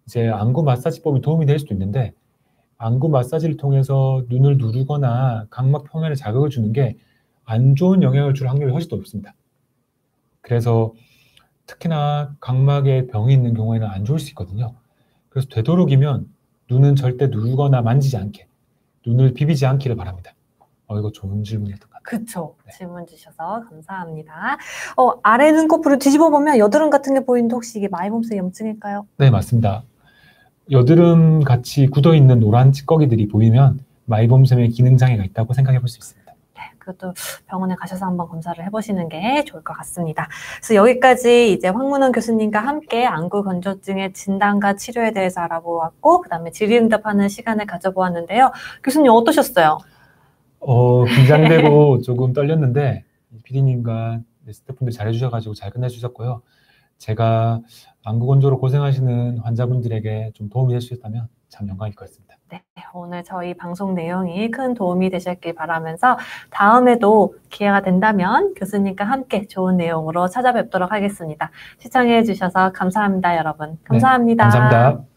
이제 안구 마사지법이 도움이 될 수도 있는데 안구 마사지를 통해서 눈을 누르거나 각막 표면에 자극을 주는 게 안 좋은 영향을 줄 확률이 훨씬 더 높습니다. 그래서 특히나 각막에 병이 있는 경우에는 안 좋을 수 있거든요. 그래서 되도록이면 눈은 절대 누르거나 만지지 않게, 눈을 비비지 않기를 바랍니다. 이거 좋은 질문이었던 것 같아요. 그쵸. 네. 질문 주셔서 감사합니다. 아래 눈꺼풀을 뒤집어 보면 여드름 같은 게 보이는데 혹시 이게 마이봄샘 염증일까요? 네, 맞습니다. 여드름 같이 굳어있는 노란 찌꺼기들이 보이면 마이봄샘의 기능장애가 있다고 생각해 볼 수 있습니다. 네, 그것도 병원에 가셔서 한번 검사를 해보시는 게 좋을 것 같습니다. 그래서 여기까지 이제 황문원 교수님과 함께 안구 건조증의 진단과 치료에 대해서 알아보았고, 그 다음에 질의응답하는 시간을 가져보았는데요. 교수님 어떠셨어요? 긴장되고 조금 떨렸는데 PD님과 스태프분들 잘해주셔가지고 잘 끝내주셨고요. 제가 안구 건조로 고생하시는 환자분들에게 좀 도움이 될 수 있다면 참 영광일 것 같습니다. 네, 오늘 저희 방송 내용이 큰 도움이 되셨길 바라면서 다음에도 기회가 된다면 교수님과 함께 좋은 내용으로 찾아뵙도록 하겠습니다. 시청해 주셔서 감사합니다, 여러분. 감사합니다. 네, 감사합니다.